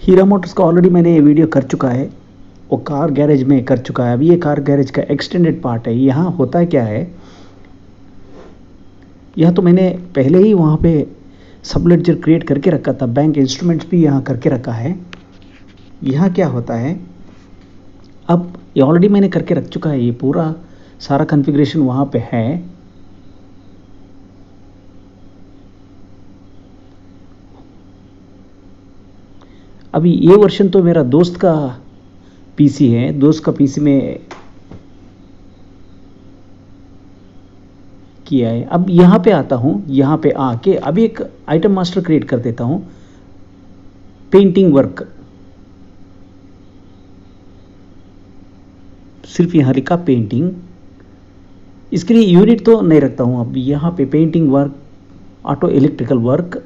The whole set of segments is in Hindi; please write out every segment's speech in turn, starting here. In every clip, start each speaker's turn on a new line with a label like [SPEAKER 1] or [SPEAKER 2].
[SPEAKER 1] हीरा मोटर्स का ऑलरेडी मैंने ये वीडियो कर चुका है, वो कार गैरेज में कर चुका है। अभी ये कार गैरेज का एक्सटेंडेड पार्ट है। यहाँ होता क्या है, यह तो मैंने पहले ही वहाँ पे सब लेडजर क्रिएट करके रखा था, बैंक इंस्ट्रूमेंट्स भी यहाँ करके रखा है। यहाँ क्या होता है, अब ये ऑलरेडी मैंने करके रख चुका है, ये पूरा सारा कॉन्फ़िगरेशन वहाँ पे है। अभी ये वर्जन तो मेरा दोस्त का पीसी है, दोस्त का पीसी में किया है। अब यहाँ पे आता हूँ, यहाँ पे आके अभी एक आइटम मास्टर क्रिएट कर देता हूँ, पेंटिंग वर्क। सिर्फ यहाँ लिखा पेंटिंग, इसके लिए यूनिट तो नहीं रखता हूँ। अब यहाँ पे painting work, auto electrical work,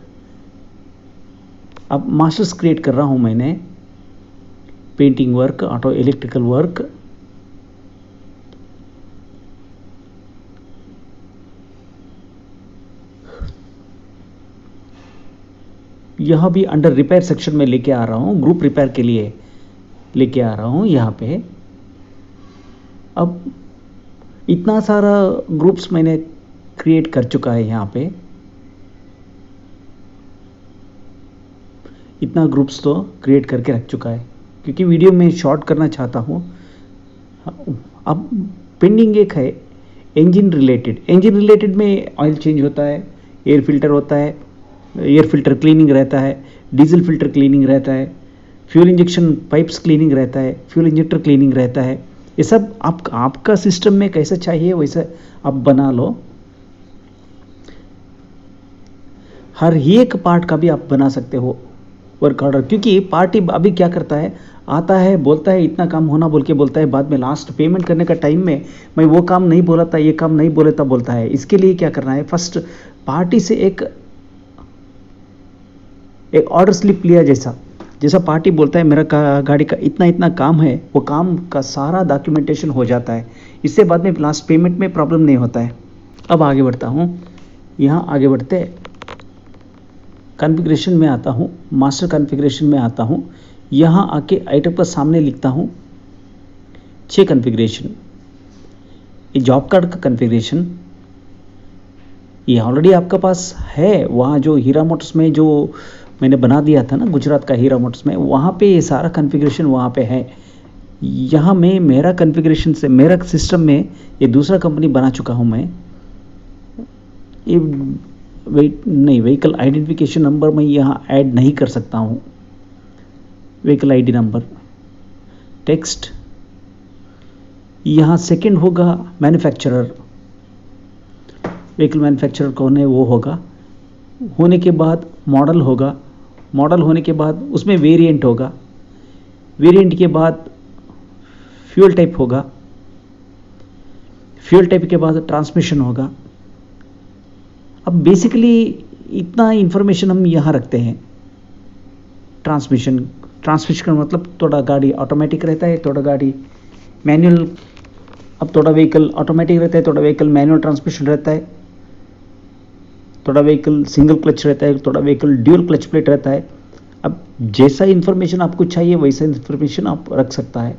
[SPEAKER 1] अब मास्टर्स क्रिएट कर रहा हूँ मैंने, painting work, auto electrical work. यहाँ भी अंडर रिपेयर सेक्शन में लेके आ रहा हूँ, ग्रुप रिपेयर के लिए लेके आ रहा हूँ यहाँ पे। अब इतना सारा ग्रुप्स मैंने क्रिएट कर चुका है यहाँ पे, इतना ग्रुप्स तो क्रिएट करके रख चुका है, क्योंकि वीडियो में शॉर्ट करना चाहता हूँ। अब पेंडिंग एक है इंजन रिलेटेड। इंजन रिलेटेड में ऑयल चेंज होता है, एयर फिल्टर होता है, एयर फिल्टर क्लीनिंग रहता है, डीजल फिल्टर क्लीनिंग रहता है, फ्यूल इंजेक्शन पाइप्स क्लीनिंग रहता है, फ्यूल इंजेक्टर क्लीनिंग रहता है। ये सब आपका सिस्टम में कैसा चाहिए वैसा आप बना लो। हर एक पार्ट का भी आप बना सकते हो वर्क ऑर्डर, क्योंकि पार्टी अभी क्या करता है, आता है बोलता है इतना काम होना बोल के बोलता है, बाद में लास्ट पेमेंट करने का टाइम में मैं वो काम नहीं बोला था, ये काम नहीं बोला था बोलता है। इसके लिए क्या करना है, फर्स्ट पार्टी से एक ऑर्डर स्लिप लिया, जैसा पार्टी बोलता है मेरा गाड़ी का इतना इतना काम है, वो काम का सारा डॉक्यूमेंटेशन हो जाता है। इससे बाद में लास्ट पेमेंट में प्रॉब्लम नहीं होता है। अब आगे बढ़ता हूँ, यहाँ आगे बढ़ते कॉन्फ़िगरेशन में आता हूँ, मास्टर कॉन्फ़िगरेशन में आता हूँ। यहाँ आके आइटम का सामने लिखता हूँ 6 कॉन्फ़िगरेशन। ये जॉब कार्ड का कॉन्फ़िगरेशन ये ऑलरेडी आपका पास है, वहाँ जो हीरा मोटर्स में जो मैंने बना दिया था ना, गुजरात का हीरा मोटर्स में, वहाँ पे ये सारा कॉन्फ़िगरेशन वहाँ पे है। यहाँ में मेरा कॉन्फ़िगरेशन से मेरा सिस्टम में ये दूसरा कंपनी बना चुका हूँ मैं। ये व्हीकल आइडेंटिफिकेशन नंबर मैं यहाँ ऐड नहीं कर सकता हूँ। व्हीकल आईडी नंबर, टेक्स्ट, यहाँ सेकंड होगा मैन्युफैक्चरर, व्हीकल मैन्युफैक्चरर कौन है वो होगा। होने के बाद मॉडल होगा, मॉडल होने के बाद उसमें वेरिएंट होगा, वेरिएंट के बाद फ्यूल टाइप होगा, फ्यूल टाइप के बाद ट्रांसमिशन होगा। अब बेसिकली इतना इंफॉर्मेशन हम यहाँ रखते हैं। ट्रांसमिशन का मतलब थोड़ा गाड़ी ऑटोमेटिक रहता है, थोड़ा गाड़ी मैनुअल। अब थोड़ा व्हीकल ऑटोमेटिक रहता है, थोड़ा व्हीकल मैनुअल ट्रांसमिशन रहता है, थोड़ा व्हीकल सिंगल क्लच रहता है, थोड़ा व्हीकल ड्यूल क्लच प्लेट रहता है। अब जैसा इन्फॉर्मेशन आपको चाहिए वैसा इन्फॉर्मेशन आप रख सकता है।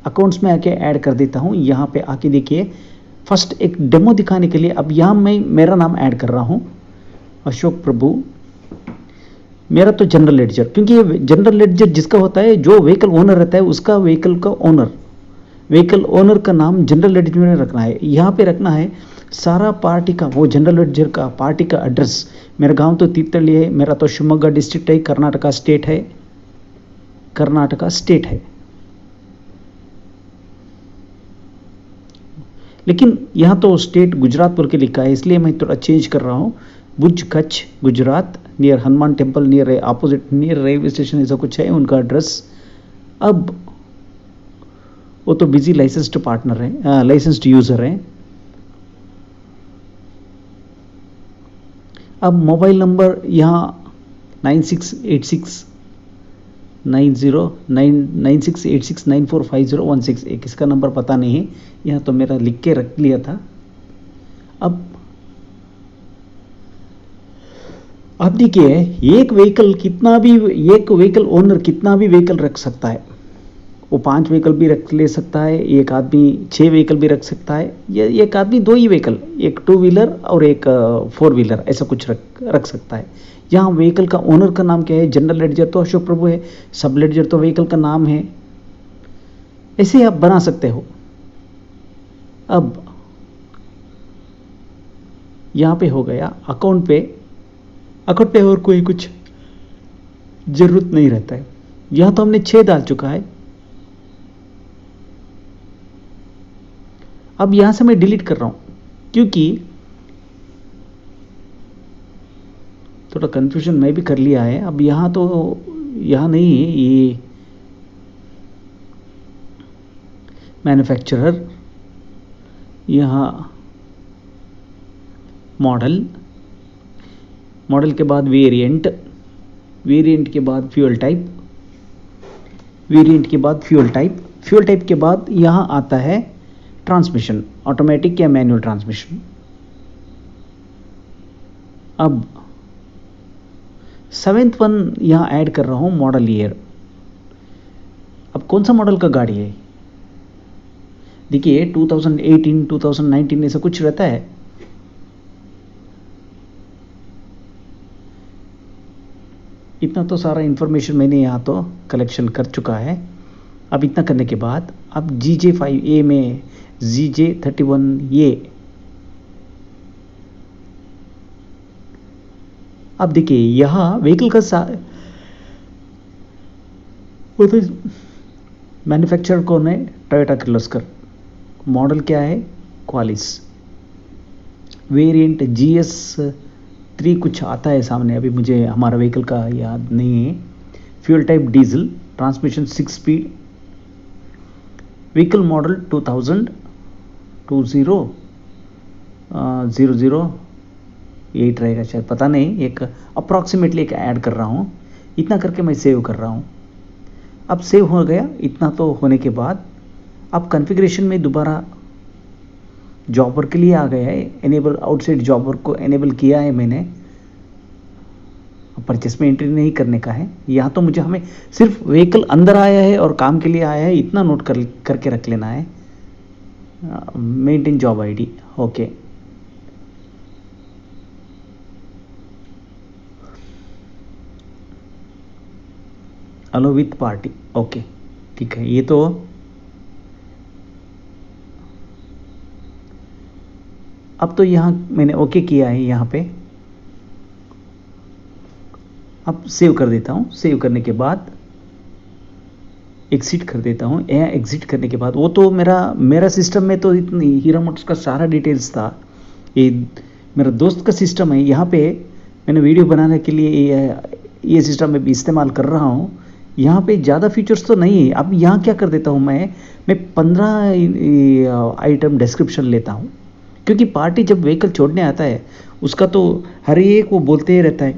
[SPEAKER 1] अकाउंट्स में आके ऐड कर देता हूँ। यहाँ पे आके देखिए, फर्स्ट एक डेमो दिखाने के लिए अब यहाँ मैं मेरा नाम ऐड कर रहा हूँ, अशोक प्रभु। मेरा तो जनरल लेडजर, क्योंकि ये जनरल लेडजर जिसका होता है, जो व्हीकल ओनर रहता है उसका व्हीकल का ओनर, व्हीकल ओनर का नाम जनरल लेडजर में रखना है। यहाँ पे रखना है सारा पार्टी का, वो जनरल लेडजर का पार्टी का एड्रेस। मेरा गांव तो तीर्थहल्ली है, मेरा तो शिवमोगा डिस्ट्रिक्ट है, कर्नाटका स्टेट है, कर्नाटका स्टेट है। लेकिन यहाँ तो स्टेट गुजरात बोल के लिखा है, इसलिए मैं थोड़ा चेंज कर रहा हूँ। Bhuj Kutch Gujarat, near Hanuman temple, near opposite, near railway station, ऐसा कुछ है उनका एड्रेस। अब वो तो बिजी लाइसेंस्ड पार्टनर है, लाइसेंस्ड यूजर है। अब मोबाइल नंबर यहाँ 9686945016, एक इसका नंबर पता नहीं है, यहाँ तो मेरा लिख के रख लिया था। अब अब देखिए, एक व्हीकल कितना भी, एक व्हीकल ओनर कितना भी व्हीकल रख सकता है। वो 5 व्हीकल भी रख ले सकता है, एक आदमी 6 व्हीकल भी रख सकता है, या एक आदमी 2 ही व्हीकल, एक 2 व्हीलर और एक 4 व्हीलर, ऐसा कुछ रख सकता है। यहाँ व्हीकल का ओनर का नाम क्या है? जनरल लेडजर तो अशोक प्रभु है, सब लेडजर तो व्हीकल का नाम है। ऐसे आप बना सकते हो। अब यहाँ पे हो गया अकाउंट पे और कोई कुछ जरूरत नहीं रहता है। यहाँ तो हमने 6 डाल चुका है। अब यहां से मैं डिलीट कर रहा हूं क्योंकि थोड़ा कंफ्यूजन मैं भी कर लिया है। अब यहां तो यहां नहीं है, ये मैन्युफैक्चरर, यहां मॉडल के बाद वेरिएंट के बाद फ्यूल टाइप, फ्यूल टाइप के बाद यहां आता है ट्रांसमिशन, ऑटोमेटिक या मैनुअल ट्रांसमिशन। अब 7th वन यहां ऐड कर रहा हूं, मॉडल ईयर। अब कौन सा मॉडल का गाड़ी है? देखिए 2018, 2019 ऐसा कुछ रहता है। इतना तो सारा इंफॉर्मेशन मैंने यहाँ तो कलेक्शन कर चुका है। अब इतना करने के बाद अब GJ5A में GJ31A, अब देखिए यहाँ व्हीकल का वो तो मैन्युफैक्चरर कौन है? टोयोटा किर्लोस्कर। मॉडल क्या है? क्वालिस। वेरिएंट GS3 कुछ आता है सामने, अभी मुझे हमारा व्हीकल का याद नहीं है। Fuel type diesel, transmission 6 speed, vehicle model 2000 रहेगा शायद, पता नहीं, एक अप्रॉक्सीमेटली एक ऐड कर रहा हूँ। इतना करके मैं सेव कर रहा हूँ। अब सेव हो गया। इतना तो होने के बाद अब कॉन्फ़िगरेशन में दोबारा जॉबर के लिए आ गया है। एनेबल आउटसाइड जॉबर को एनेबल किया है मैंने। परचेस में एंट्री नहीं करने का है। यहाँ तो मुझे हमें सिर्फ व्हीकल अंदर आया है और काम के लिए आया है, इतना नोट करके रख लेना है। Maintain job ID, okay. Allow with party, okay, ठीक है। ये तो अब तो यहाँ मैंने ओके किया है। यहाँ पे अब सेव कर देता हूँ। सेव करने के बाद एग्जिट कर देता हूँ। यहाँ एग्जिट करने के बाद वो तो मेरा सिस्टम में तो इतनी हीरो मोटर्स का सारा डिटेल्स था। ये मेरा दोस्त का सिस्टम है। यहाँ पे मैंने वीडियो बनाने के लिए ये सिस्टम में भी इस्तेमाल कर रहा हूँ। यहाँ पे ज़्यादा फीचर्स तो नहीं है। अब यहाँ क्या कर देता हूँ मैं 15 आइटम डिस्क्रिप्शन लेता हूँ, क्योंकि पार्टी जब व्हीकल छोड़ने आता है उसका तो हर एक वो बोलते ही रहता है,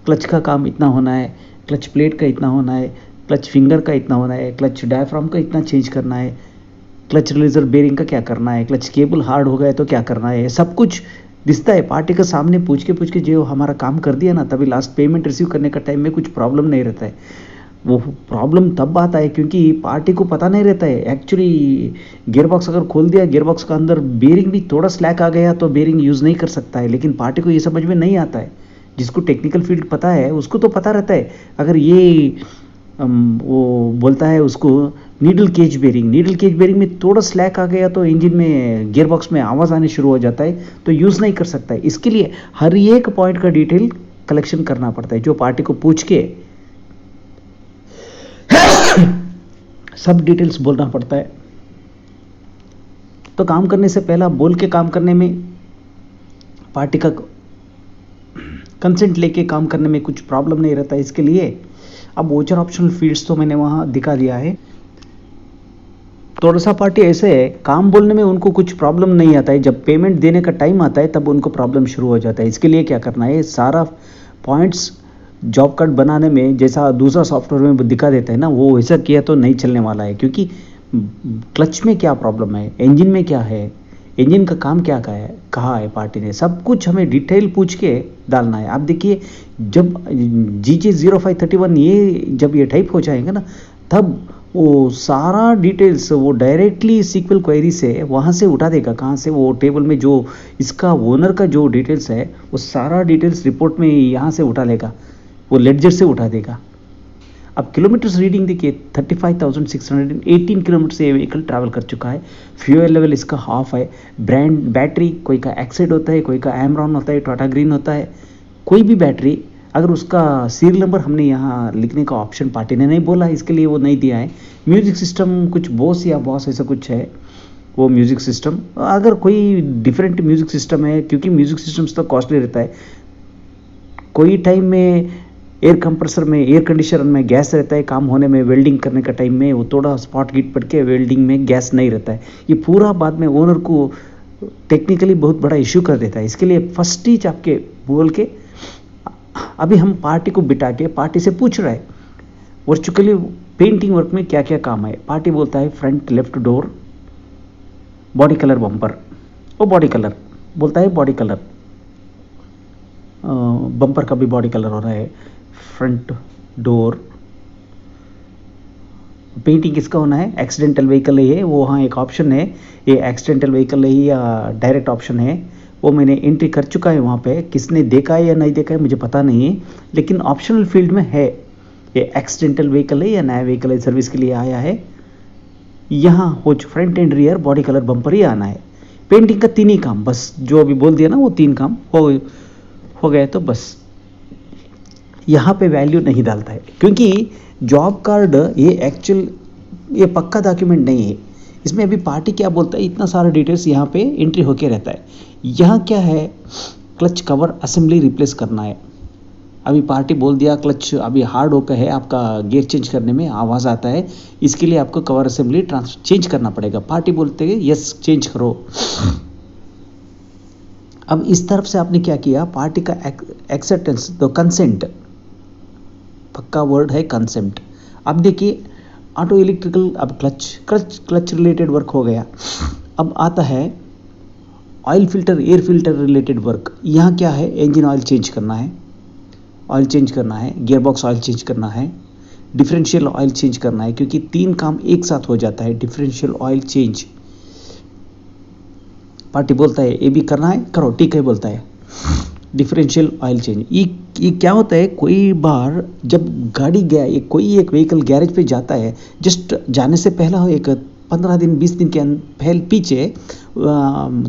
[SPEAKER 1] क्लच का काम इतना होना है, क्लच प्लेट का इतना होना है, क्लच फिंगर का इतना होना है, क्लच डायफ्राम का इतना चेंज करना है, क्लच रिलीजर बेरिंग का क्या करना है, क्लच केबल हार्ड हो गया तो क्या करना है, सब कुछ दिखता है पार्टी के सामने। पूछ के जो हमारा काम कर दिया ना, तभी लास्ट पेमेंट रिसीव करने का टाइम में कुछ प्रॉब्लम नहीं रहता है। वो प्रॉब्लम तब आता है क्योंकि पार्टी को पता नहीं रहता है। एक्चुअली गियरबॉक्स अगर खोल दिया, गियरबॉक्स का अंदर बेरिंग भी थोड़ा स्लैक आ गया तो बेरिंग यूज़ नहीं कर सकता है, लेकिन पार्टी को ये समझ में नहीं आता है। जिसको टेक्निकल फील्ड पता है उसको तो पता रहता है। अगर ये वो बोलता है उसको नीडल केज बेरिंग में थोड़ा स्लैक आ गया तो इंजन में गियरबॉक्स में आवाज़ आने शुरू हो जाता है, तो यूज़ नहीं कर सकता है। इसके लिए हर एक पॉइंट का डिटेल कलेक्शन करना पड़ता है, जो पार्टी को पूछ के सब डिटेल्स बोलना पड़ता है। तो काम करने से पहला बोल के काम करने में, पार्टी का कंसेंट लेके काम करने में कुछ प्रॉब्लम नहीं रहता है। इसके लिए अब वोचर ऑप्शनल फील्ड्स तो मैंने वहां दिखा दिया है। थोड़ा सा पार्टी ऐसे है, काम बोलने में उनको कुछ प्रॉब्लम नहीं आता है, जब पेमेंट देने का टाइम आता है तब उनको प्रॉब्लम शुरू हो जाता है। इसके लिए क्या करना है, सारा पॉइंट्स जॉब कार्ड बनाने में जैसा दूसरा सॉफ्टवेयर में दिखा देता है ना, वो वैसा किया तो नहीं चलने वाला है। क्योंकि क्लच में क्या प्रॉब्लम है, इंजन में क्या है, इंजन का काम क्या कहा है पार्टी ने, सब कुछ हमें डिटेल पूछ के डालना है। आप देखिए जब GJ0531 ये जब ये टाइप हो जाएगा ना, तब वो सारा डिटेल्स वो डायरेक्टली सीक्वल क्वेरी से वहाँ से उठा देगा। कहाँ से? वो टेबल में जो इसका ओनर का जो डिटेल्स है वो सारा डिटेल्स रिपोर्ट में यहाँ से उठा लेगा, वो लेडजर से उठा देगा। अब किलोमीटर्स रीडिंग देखिए 35,618 किलोमीटर से ये व्हीकल ट्रैवल कर चुका है। फ्यूल लेवल इसका हाफ है। ब्रांड बैटरी कोई का एक्साइड होता है, कोई का एमरॉन होता है, टाटा ग्रीन होता है, कोई भी बैटरी। अगर उसका सीरियल नंबर हमने यहाँ लिखने का ऑप्शन पार्टी ने नहीं बोला, इसके लिए वो नहीं दिया है। म्यूजिक सिस्टम कुछ बोस या बॉस ऐसा कुछ है वो म्यूजिक सिस्टम। अगर कोई डिफरेंट म्यूजिक सिस्टम है, क्योंकि म्यूजिक सिस्टम्स तो कॉस्टली रहता है, कोई टाइम में एयर कंप्रेसर में, एयर कंडीशनर में गैस रहता है, काम होने में, वेल्डिंग करने का टाइम में वो थोड़ा स्पॉट हीट पड़ के वेल्डिंग में गैस नहीं रहता है। ये पूरा बाद में ओनर को टेक्निकली बहुत बड़ा इश्यू कर देता है। इसके लिए फर्स्ट चीज आपके बोल के अभी हम पार्टी को बिठा के पार्टी से पूछ रहा है वर्चुअली पेंटिंग वर्क में क्या क्या काम है। पार्टी बोलता है front left door, body colour bumper, वो बॉडी कलर बोलता है, बॉडी कलर बम्पर का भी बॉडी कलर हो रहा है, फ्रंट डोर। पेंटिंग किसका होना है? एक्सीडेंटल व्हीकल है वो, वहाँ एक ऑप्शन है, ये एक्सीडेंटल व्हीकल है या डायरेक्ट ऑप्शन है, वो मैंने एंट्री कर चुका है। वहाँ पे किसने देखा है या नहीं देखा है मुझे पता नहीं है, लेकिन ऑप्शनल फील्ड में है ये एक्सीडेंटल व्हीकल है या नया व्हीकल है, सर्विस के लिए आया है। यहाँ हो front and rear body colour bumper ही आना है। पेंटिंग का 3 ही काम, बस जो अभी बोल दिया ना वो 3 काम हो गए तो बस। यहाँ पे वैल्यू नहीं डालता है क्योंकि जॉब कार्ड ये पक्का डॉक्यूमेंट नहीं है। इसमें अभी पार्टी क्या बोलता है, इतना सारा डिटेल्स यहाँ पे एंट्री होके रहता है। यहाँ क्या है, क्लच कवर असेंबली रिप्लेस करना है। अभी पार्टी बोल दिया क्लच अभी हार्ड होकर है, आपका गियर चेंज करने में आवाज़ आता है, इसके लिए आपको कवर असेंबली चेंज करना पड़ेगा। पार्टी बोलते हैं यस चेंज करो। अब इस तरफ से आपने क्या किया, पार्टी का एक्सेप्टेंस तो कंसेंट, पक्का वर्ड है कंसेंट। अब देखिए ऑटो इलेक्ट्रिकल, अब क्लच रिलेटेड वर्क हो गया। अब आता है oil filter, air filter related work. यहाँ क्या है, इंजन ऑयल चेंज करना है, ऑयल चेंज करना है, गियर बॉक्स ऑयल चेंज करना है, डिफरेंशियल ऑयल चेंज करना है, क्योंकि 3 काम एक साथ हो जाता है। डिफरेंशियल ऑयल चेंज पार्टी बोलता है ये भी करना है, करो ठीक है बोलता है। डिफरेंशियल ऑयल चेंज ये क्या होता है, कोई बार जब गाड़ी गया कोई एक व्हीकल गैरेज पे जाता है, जस्ट जाने से पहला एक 15 दिन 20 दिन के पीछे,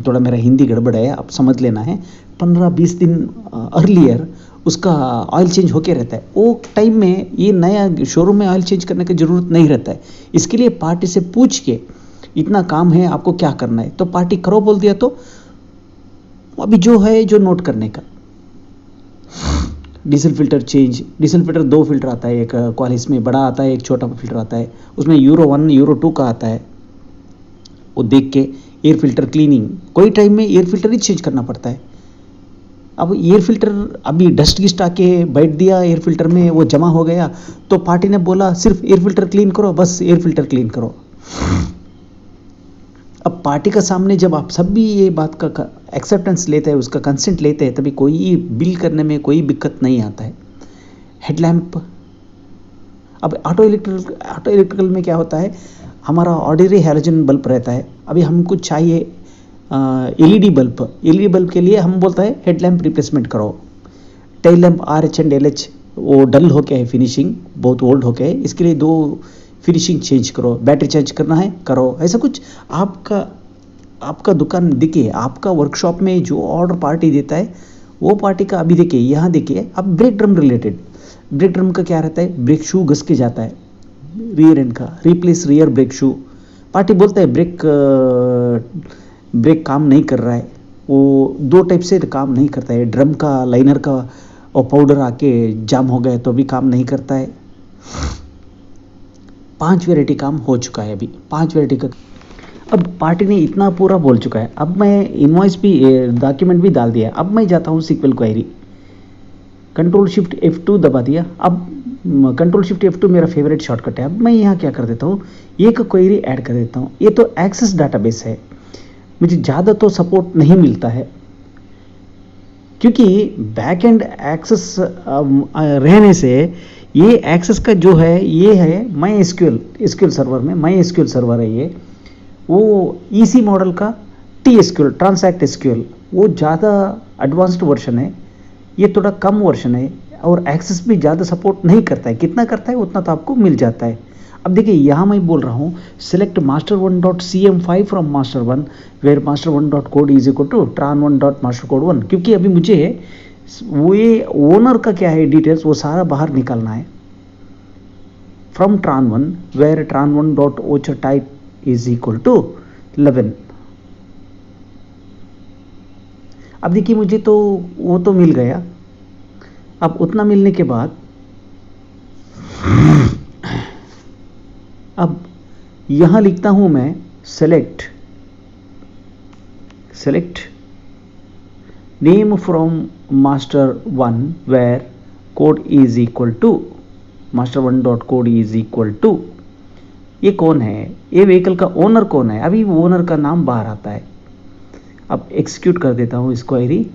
[SPEAKER 1] थोड़ा मेरा हिंदी गड़बड़ है आप समझ लेना है, 15-20 दिन अर्लियर उसका ऑयल चेंज होके रहता है। वो टाइम में ये नया शोरूम में ऑयल चेंज करने की ज़रूरत नहीं रहता है। इसके लिए पार्टी से पूछ के इतना काम है आपको क्या करना है, तो पार्टी करो बोल दिया तो अभी जो है जो नोट करने का। Diesel filter change, diesel filter 2 filter आता है, एक क्वालिस में बड़ा आता है, एक छोटा फिल्टर आता है, उसमें यूरो 1 यूरो 2 का आता है। वो देख के एयर फिल्टर क्लीनिंग, कोई टाइम में एयर फिल्टर ही चेंज करना पड़ता है। अब एयर फिल्टर अभी डस्ट गिस्ट आके बैठ दिया एयर फिल्टर में, वो जमा हो गया, तो पार्टी ने बोला सिर्फ एयर फिल्टर क्लीन करो, बस एयर फिल्टर क्लीन करो। अब पार्टी का सामने जब आप सब भी ये बात का एक्सेप्टेंस लेते हैं, उसका कंसेंट लेते हैं, तभी कोई बिल करने में कोई दिक्कत नहीं आता है। हेडलैम्प, अब ऑटो इलेक्ट्रिकल में क्या होता है, हमारा ऑर्डिनरी हैलोजन बल्ब रहता है, अभी हमको चाहिए एलईडी बल्ब के लिए हम बोलता है हेडलैम्प रिप्लेसमेंट करो। Tail lamp RH and LH वो डल हो के है, फिनिशिंग बहुत ओल्ड हो के है, इसके लिए 2 फिनिशिंग चेंज करो, बैटरी चेंज करना है करो। ऐसा कुछ आपका दुकान देखिए, आपका वर्कशॉप में जो ऑर्डर पार्टी देता है वो पार्टी का अभी देखिए, यहाँ देखिए। अब break drum related, break drum का क्या रहता है, ब्रेक शू घस के जाता है रियर एंड का, replace rear brake shoe. Party बोलता है ब्रेक काम नहीं कर रहा है, वो 2 टाइप से काम नहीं करता है। ड्रम का लाइनर का और पाउडर आके जाम हो गया तो भी काम नहीं करता है। 5 वैरायटी काम हो चुका है अभी, 5 वैरायटी का। अब पार्टी ने इतना पूरा बोल चुका है, अब मैं इनवॉइस भी डॉक्यूमेंट भी डाल दिया। अब मैं जाता हूँ SQL query, control shift F2 दबा दिया। अब कंट्रोल शिफ्ट F2 मेरा फेवरेट शॉर्टकट है। अब मैं यहाँ क्या कर देता हूँ, एक क्वेरी ऐड कर देता हूँ। ये तो एक्सेस डाटाबेस है, मुझे ज़्यादा तो सपोर्ट नहीं मिलता है, क्योंकि बैक एंड एक्सेस रहने से ये एक्सेस का जो है ये है माई एसक्यूएल सर्वर में, माई एसक्यूएल सर्वर है ये, वो ईसी मॉडल का टी एसक्यूएल ट्रांसैक्ट एसक्यूएल, वो ज़्यादा एडवांस्ड वर्जन है, ये थोड़ा कम वर्जन है और एक्सेस भी ज़्यादा सपोर्ट नहीं करता है, कितना करता है उतना तो आपको मिल जाता है। अब देखिए यहाँ मैं बोल रहा हूँ select master1.cm5 from master1 where master1.code is equal to tran1.mastercode1, क्योंकि अभी मुझे वो ये ओनर का क्या है डिटेल्स वो सारा बाहर निकालना है। From tran1 where tran1.ocher type is equal to 11। अब देखिए मुझे तो वो तो मिल गया। अब उतना मिलने के बाद अब यहां लिखता हूं मैं select name from master1 where code is equal to master1.code is equal to, ये कौन है, ये व्हीकल का ओनर कौन है, अभी ओनर का नाम बाहर आता है। अब एग्जीक्यूट कर देता हूँ इस क्वेरी।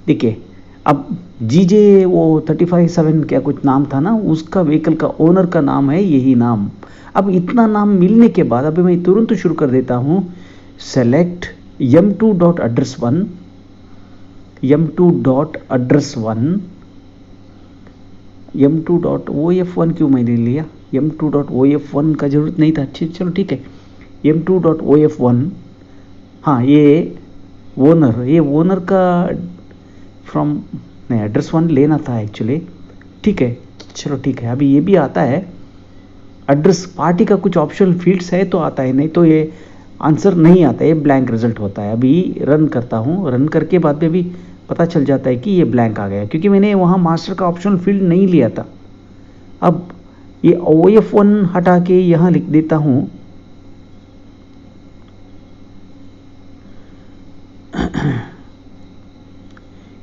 [SPEAKER 1] देखिए अब जीजे वो 35-7 क्या कुछ नाम था ना, उसका व्हीकल का ओनर का नाम है यही नाम। अब इतना नाम मिलने के बाद अभी मैं तुरंत शुरू कर देता हूँ सेलेक्ट m2.address1 m2.of1 क्यों मैंने लिया, m2.of1 का जरूरत नहीं था, चलो ठीक है m2.of1। हाँ ये ओनर का फ्रॉम नहीं एड्रेस 1 लेना था एक्चुअली, ठीक है चलो ठीक है। अभी ये भी आता है एड्रेस पार्टी का कुछ ऑप्शनल फील्ड्स है तो आता है, नहीं तो ये आंसर नहीं आता है, ये ब्लैंक रिजल्ट होता है। अभी रन करता हूँ, रन करके बाद में भी पता चल जाता है कि ये ब्लैंक आ गया, क्योंकि मैंने वहाँ मास्टर का ऑप्शनल फील्ड नहीं लिया था। अब ये OF1 हटा के यहाँ लिख देता हूँ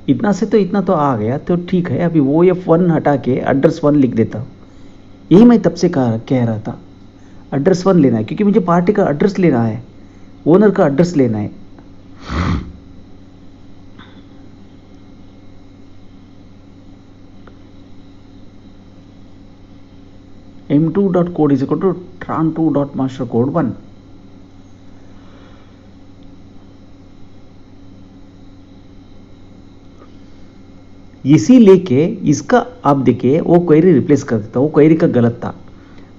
[SPEAKER 1] इतना से तो इतना तो आ गया तो ठीक है। अभी OF1 हटा के एड्रेस 1 लिख देता हूँ, यही मैं तब से कह रहा था एड्रेस 1 लेना है, क्योंकि मुझे पार्टी का एड्रेस लेना है, ओनर का एड्रेस लेना है। m2.code is equal to tran2.mastercode1। इसी लेके इसका आप देखिए वो क्वेरी रिप्लेस कर देता, वो क्वेरी का गलत था,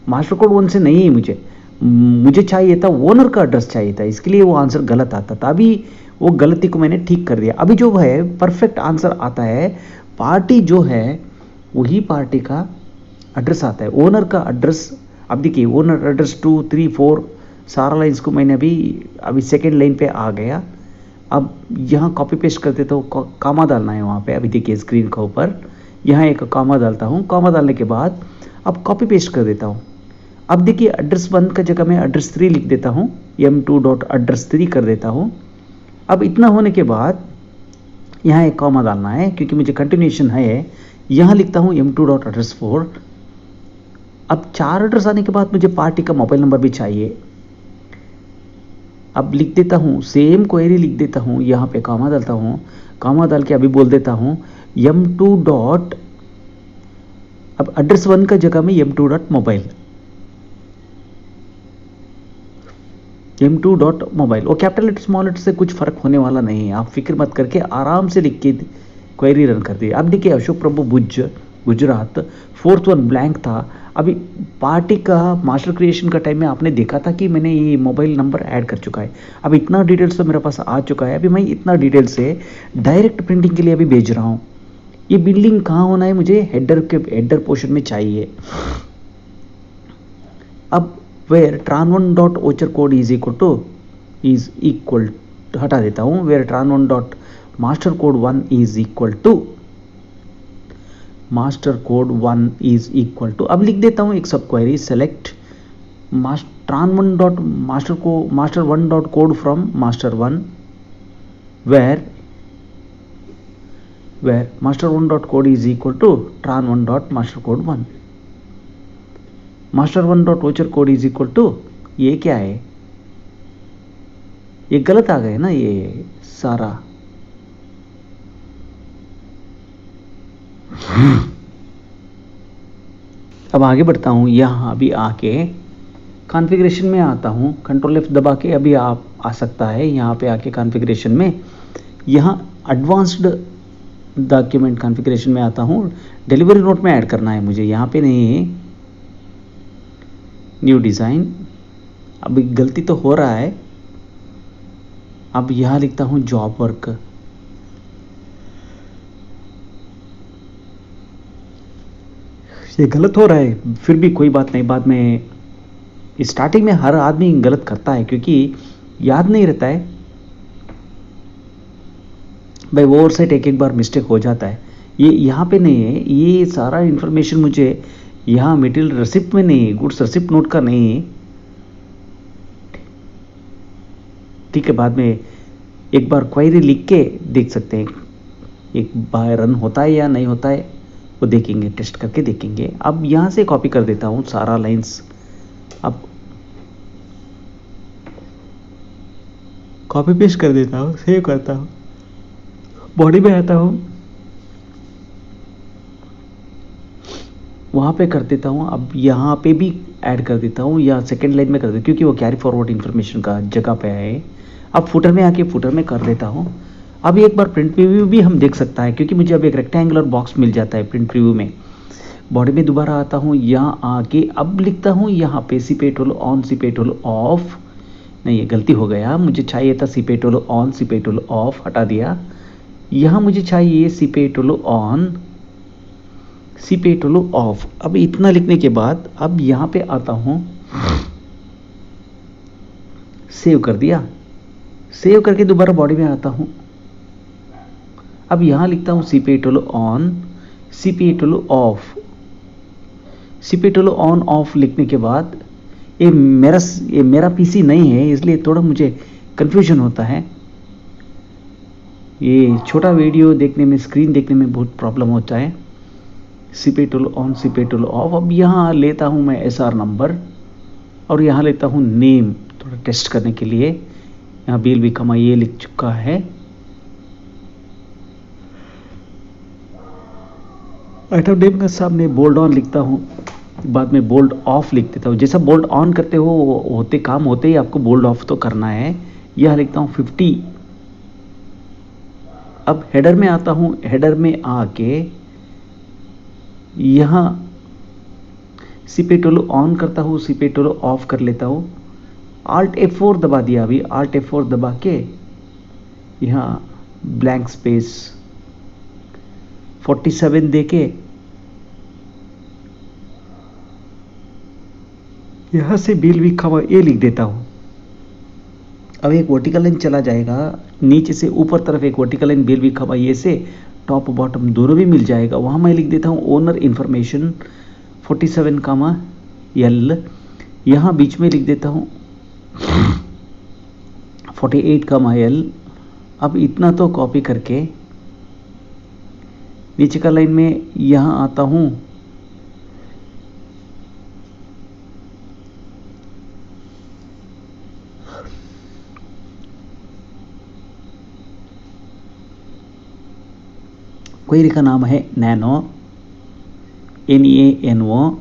[SPEAKER 1] मास्टर कोड 1 से नहीं है मुझे चाहिए था ओनर का एड्रेस चाहिए था, इसके लिए वो आंसर गलत आता था। अभी वो गलती को मैंने ठीक कर दिया, अभी जो है परफेक्ट आंसर आता है, पार्टी जो है वही पार्टी का एड्रेस आता है, ओनर का एड्रेस। अब देखिए ओनर एड्रेस 2, 3, 4 सारा लाइन्स को मैंने अभी सेकेंड लाइन पे आ गया। अब यहाँ कॉपी पेस्ट करते तो कामा डालना है वहाँ पे, अभी देखिए स्क्रीन के ऊपर यहाँ एक कामा डालता हूँ, कामा डालने के बाद अब कॉपी पेस्ट कर देता हूँ। अब देखिए एड्रेस 1 का जगह मैं एड्रेस 3 लिख देता हूँ, m2.address3 कर देता हूँ। अब इतना होने के बाद यहाँ एक कॉमा डालना है क्योंकि मुझे कंटिन्यूएशन है, यहाँ लिखता हूँ m2.address4। अब 4 एड्रेस आने के बाद मुझे पार्टी का मोबाइल नंबर भी चाहिए, अब लिख देता हूँ सेम क्वेरी लिख देता हूँ, यहाँ पे कामा डालता हूँ, कामा डाल के अभी बोल देता हूँ m2. अब एड्रेस 1 का जगह में m2.mobile, m2.mobile। वो कैपिटल लेटर स्मॉल लेटर से कुछ फर्क होने वाला नहीं है, आप फिक्र मत करके आराम से लिख के क्वेरी रन कर दी। अब देखिए अशोक प्रभु भुज गुजरात, 4th वन ब्लैंक था। अभी पार्टी का मास्टर क्रिएशन का टाइम में आपने देखा था कि मैंने ये मोबाइल नंबर ऐड कर चुका है। अब इतना डिटेल्स तो मेरे पास आ चुका है, अभी मैं इतना डिटेल से डायरेक्ट प्रिंटिंग के लिए अभी भेज रहा हूँ। ये बिल्डिंग कहाँ होना है, मुझे हेडर पोर्शन में चाहिए। अब where tran1.ocher code is equal हटा देता हूँ, where tran1.mastercode1 is equal to mastercode1 is equal to. अब लिख देता हूँ एक subquery select tran1.master1.code from master1 where master1.code is equal to tran1.mastercode1। master1.ocher code is equal to ये क्या है, ये गलत आ गए ना ये सारा। अब आगे बढ़ता हूँ, यहाँ अभी आके कॉन्फ़िगरेशन में आता हूँ, कंट्रोल F दबा के अभी आप आ सकता है यहाँ पे आके कॉन्फ़िगरेशन में, यहाँ एडवांस्ड डॉक्यूमेंट कॉन्फ़िगरेशन में आता हूँ। डिलीवरी नोट में ऐड करना है मुझे, यहाँ पे नहीं है न्यू डिज़ाइन। अभी गलती तो हो रहा है। अब यहाँ लिखता हूँ जॉब वर्क, ये गलत हो रहा है, फिर भी कोई बात नहीं, बाद में स्टार्टिंग में हर आदमी गलत करता है क्योंकि याद नहीं रहता है भाई, वो ओवर साइट एक एक बार मिस्टेक हो जाता है। ये यहाँ पे नहीं है, ये सारा इन्फॉर्मेशन मुझे यहाँ मटेरियल रिसिप्ट में नहीं है, गुड्स रिसिप्ट नोट का नहीं है। ठीक है, बाद में एक बार क्वेरी लिख के देख सकते हैं, एक बार रन होता है या नहीं होता है वो देखेंगे, टेस्ट करके देखेंगे। अब यहाँ से कॉपी कर देता हूँ सारा लाइंस, अब कॉपी पेस्ट कर देता हूँ, सेव करता हूँ, बॉडी में आता हूँ, वहाँ पे कर देता हूँ। अब यहाँ पे भी ऐड कर देता हूँ या सेकेंड लाइन में कर देता हूँ क्योंकि वो कैरी फॉरवर्ड इन्फॉर्मेशन का जगह पे है। अब फुटर में आके फुटर में कर देता हूँ। अब एक बार प्रिंट प्रीव्यू भी हम देख सकता है क्योंकि मुझे अब एक रेक्टेंगुलर बॉक्स मिल जाता है प्रिंट प्रीव्यू में। बॉडी में दोबारा आता हूँ, यहाँ आके अब लिखता हूँ यहाँ पे CPA tool on, CPA tool of, नहीं ये गलती हो गया, मुझे चाहिए था CPA tool on, CPA tool of, हटा दिया। यहाँ मुझे चाहिए CPA tool on, CPA tool of. अब इतना लिखने के बाद अब यहाँ पे आता हूँ, सेव कर दिया, सेव करके दोबारा बॉडी में आता हूँ। अब यहाँ लिखता हूँ CPA tool on, CPA tool of. CPA tool on off लिखने के बाद ये मेरा PC नहीं है इसलिए थोड़ा मुझे कंफ्यूजन होता है, ये छोटा वीडियो देखने में, स्क्रीन देखने में बहुत प्रॉब्लम होता है। CPA tool on, CPA tool of. अब यहाँ लेता हूँ मैं SR नंबर और यहाँ लेता हूँ नेम, थोड़ा टेस्ट करने के लिए। यहाँ BLV कमा ये लिख चुका है, आइटम नेम का सामने बोल्ड ऑन लिखता हूँ, बाद में बोल्ड ऑफ लिख देता हूँ। जैसा बोल्ड ऑन करते हो काम होते ही आपको बोल्ड ऑफ तो करना है। यह लिखता हूँ 50। अब हेडर में आता हूँ, हेडर में आके यहाँ CPA टूल ऑन करता हूँ, CPA टूल ऑफ कर लेता हूँ। Alt F4 दबा दिया, अभी Alt F4 दबा के यहाँ ब्लैंक स्पेस 47 देके यहाँ से BLV कमा ये लिख देता हूँ। अब एक वर्टिकल लाइन चला जाएगा, नीचे से ऊपर तरफ एक वर्टिकल लाइन BLV कमा ये से टॉप बॉटम दोनों भी मिल जाएगा। वहाँ मैं लिख देता हूँ ओनर इंफॉर्मेशन 47 कामा L, यहाँ बीच में लिख देता हूँ 48 कामा L। अब इतना तो कॉपी करके नीचे का लाइन में यहाँ आता हूँ, क्वेरी का नाम है नैनो, NANO,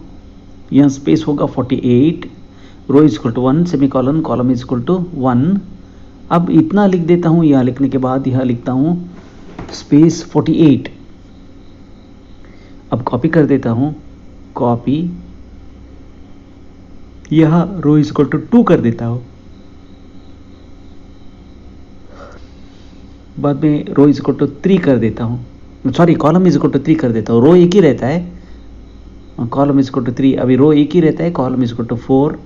[SPEAKER 1] यहाँ स्पेस होगा 48, row is equal to 1, semicolon, column is equal to 1। अब इतना लिख देता हूँ, यहाँ लिखने के बाद यहाँ लिखता हूँ स्पेस 48। अब कॉपी कर देता हूँ, कॉपी, यहाँ रो इज इक्वल टू 2 कर देता हूँ, बाद में रो इज इक्वल टू 3 कर देता हूँ, sorry column is equal to 3 कर देता हूँ। रो एक ही रहता है, कॉलम इज इक्वल टू 3, अभी रो एक ही रहता है, कॉलम इज इक्वल टू 4।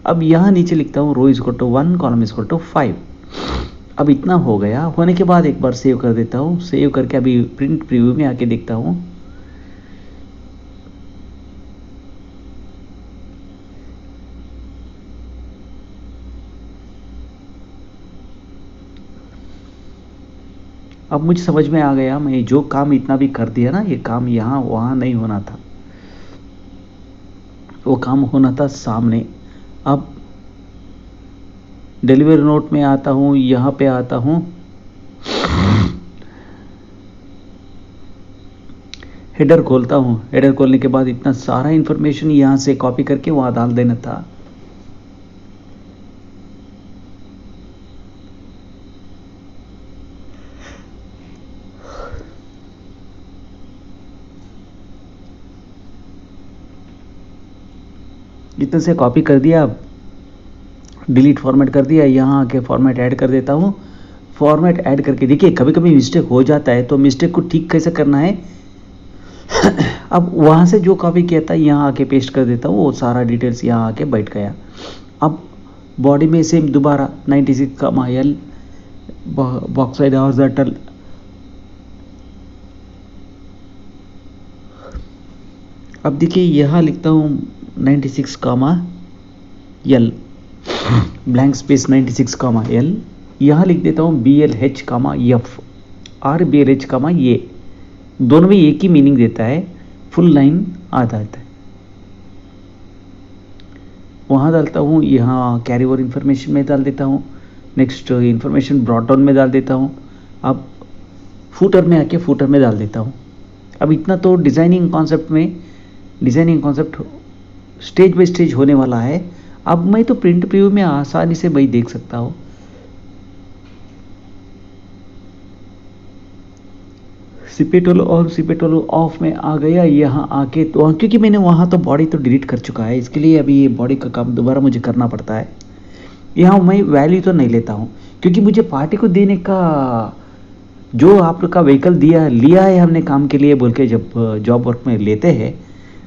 [SPEAKER 1] अब यहाँ नीचे लिखता हूँ row is equal to 1, column is equal to 5। अब इतना हो गया, होने के बाद एक बार सेव कर देता हूँ। सेव करके अभी प्रिंट प्रीव्यू में आके देखता हूँ, अब मुझे समझ में आ गया, मैं जो काम इतना भी कर दिया ना, ये काम यहाँ वहाँ नहीं होना था, वो काम होना था सामने। अब डिलीवरी नोट में आता हूँ, यहाँ पे आता हूँ, हेडर खोलता हूँ। हेडर खोलने के बाद इतना सारा इंफॉर्मेशन यहाँ से कॉपी करके वहाँ डाल देना था। इतने से कॉपी कर दिया, डिलीट फॉर्मेट कर दिया, यहाँ आके फॉर्मेट ऐड कर देता हूँ। फॉर्मेट ऐड करके देखिए कभी कभी मिस्टेक हो जाता है, तो मिस्टेक को ठीक कैसे करना है अब वहाँ से जो कॉपी किया था यहाँ आके पेस्ट कर देता हूँ, वो सारा डिटेल्स यहाँ आके बैठ गया। अब बॉडी में सेम दोबारा 96 का मायल बॉक्साइड हॉरिजॉन्टल, अब देखिए यहाँ लिखता हूँ 96 कामा एल, ब्लैंक स्पेस 96 कामा एल, यहाँ लिख देता हूँ BLH कामा एफ और BLH कामा ए, दोनों में एक ही मीनिंग देता है, फुल लाइन आ जाता है। वहाँ डालता हूँ, यहाँ कैरी ओवर इन्फॉर्मेशन में डाल देता हूँ, नेक्स्ट इन्फॉर्मेशन ब्रॉट डाउन में डाल देता हूँ। अब फूटर में आके फूटर में डाल देता हूँ। अब इतना तो designing concept stage by stage होने वाला है। अब मैं तो प्रिंट प्रीव्यू में आसानी से मैं देख सकता हूँ। सिपेटोलो और सिपेटोलो ऑफ में आ गया यहाँ आके, तो क्योंकि मैंने वहाँ तो बॉडी तो डिलीट कर चुका है, इसके लिए अभी ये बॉडी का काम दोबारा मुझे करना पड़ता है। यहाँ मैं वैल्यू तो नहीं लेता हूँ, क्योंकि मुझे पार्टी को देने का जो आपका व्हीकल लिया है हमने काम के लिए बोल के, जब जॉब वर्क में लेते हैं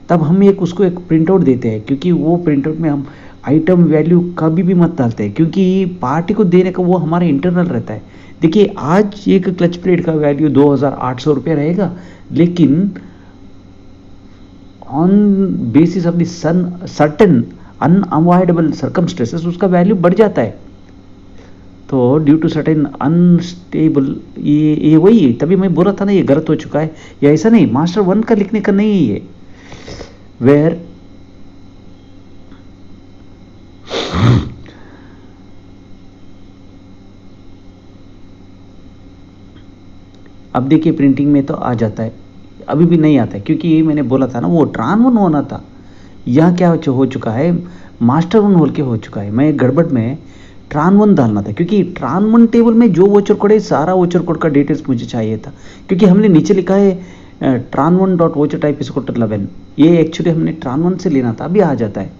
[SPEAKER 1] तब हम उसको एक प्रिंट आउट देते हैं, क्योंकि वो प्रिंट आउट में हम आइटम वैल्यू कभी भी मत डालते हैं, क्योंकि पार्टी को देने का वो हमारा इंटरनल रहता है। देखिए आज एक क्लच प्लेट का वैल्यू 2800 रुपये रहेगा, लेकिन on basis of the certain unavoidable circumstances उसका वैल्यू बढ़ जाता है। तो ड्यू टू सर्टेन अनस्टेबल, ये वही है, तभी मैं बोला था ना ये गलत हो चुका है, या ऐसा नहीं, मास्टर 1 का लिखने का नहीं है ये, वेयर अब देखिए प्रिंटिंग में तो आ जाता है, अभी भी नहीं आता है, क्योंकि ये मैंने बोला था ना वो ट्रान 1 होना था। यह क्या हो चुका है, मास्टर 1 होल के हो चुका है। मैं गड़बड़ में ट्रान 1 डालना था, क्योंकि ट्रान 1 टेबल में जो वोचर कोड है सारा वोचर कोड का डिटेल्स मुझे चाहिए था, क्योंकि हमने नीचे लिखा है ट्रान 1 डॉट वोचर टाइप इज 11, ये एक्चुअली हमने ट्रान 1 से लेना था, अभी आ जाता है।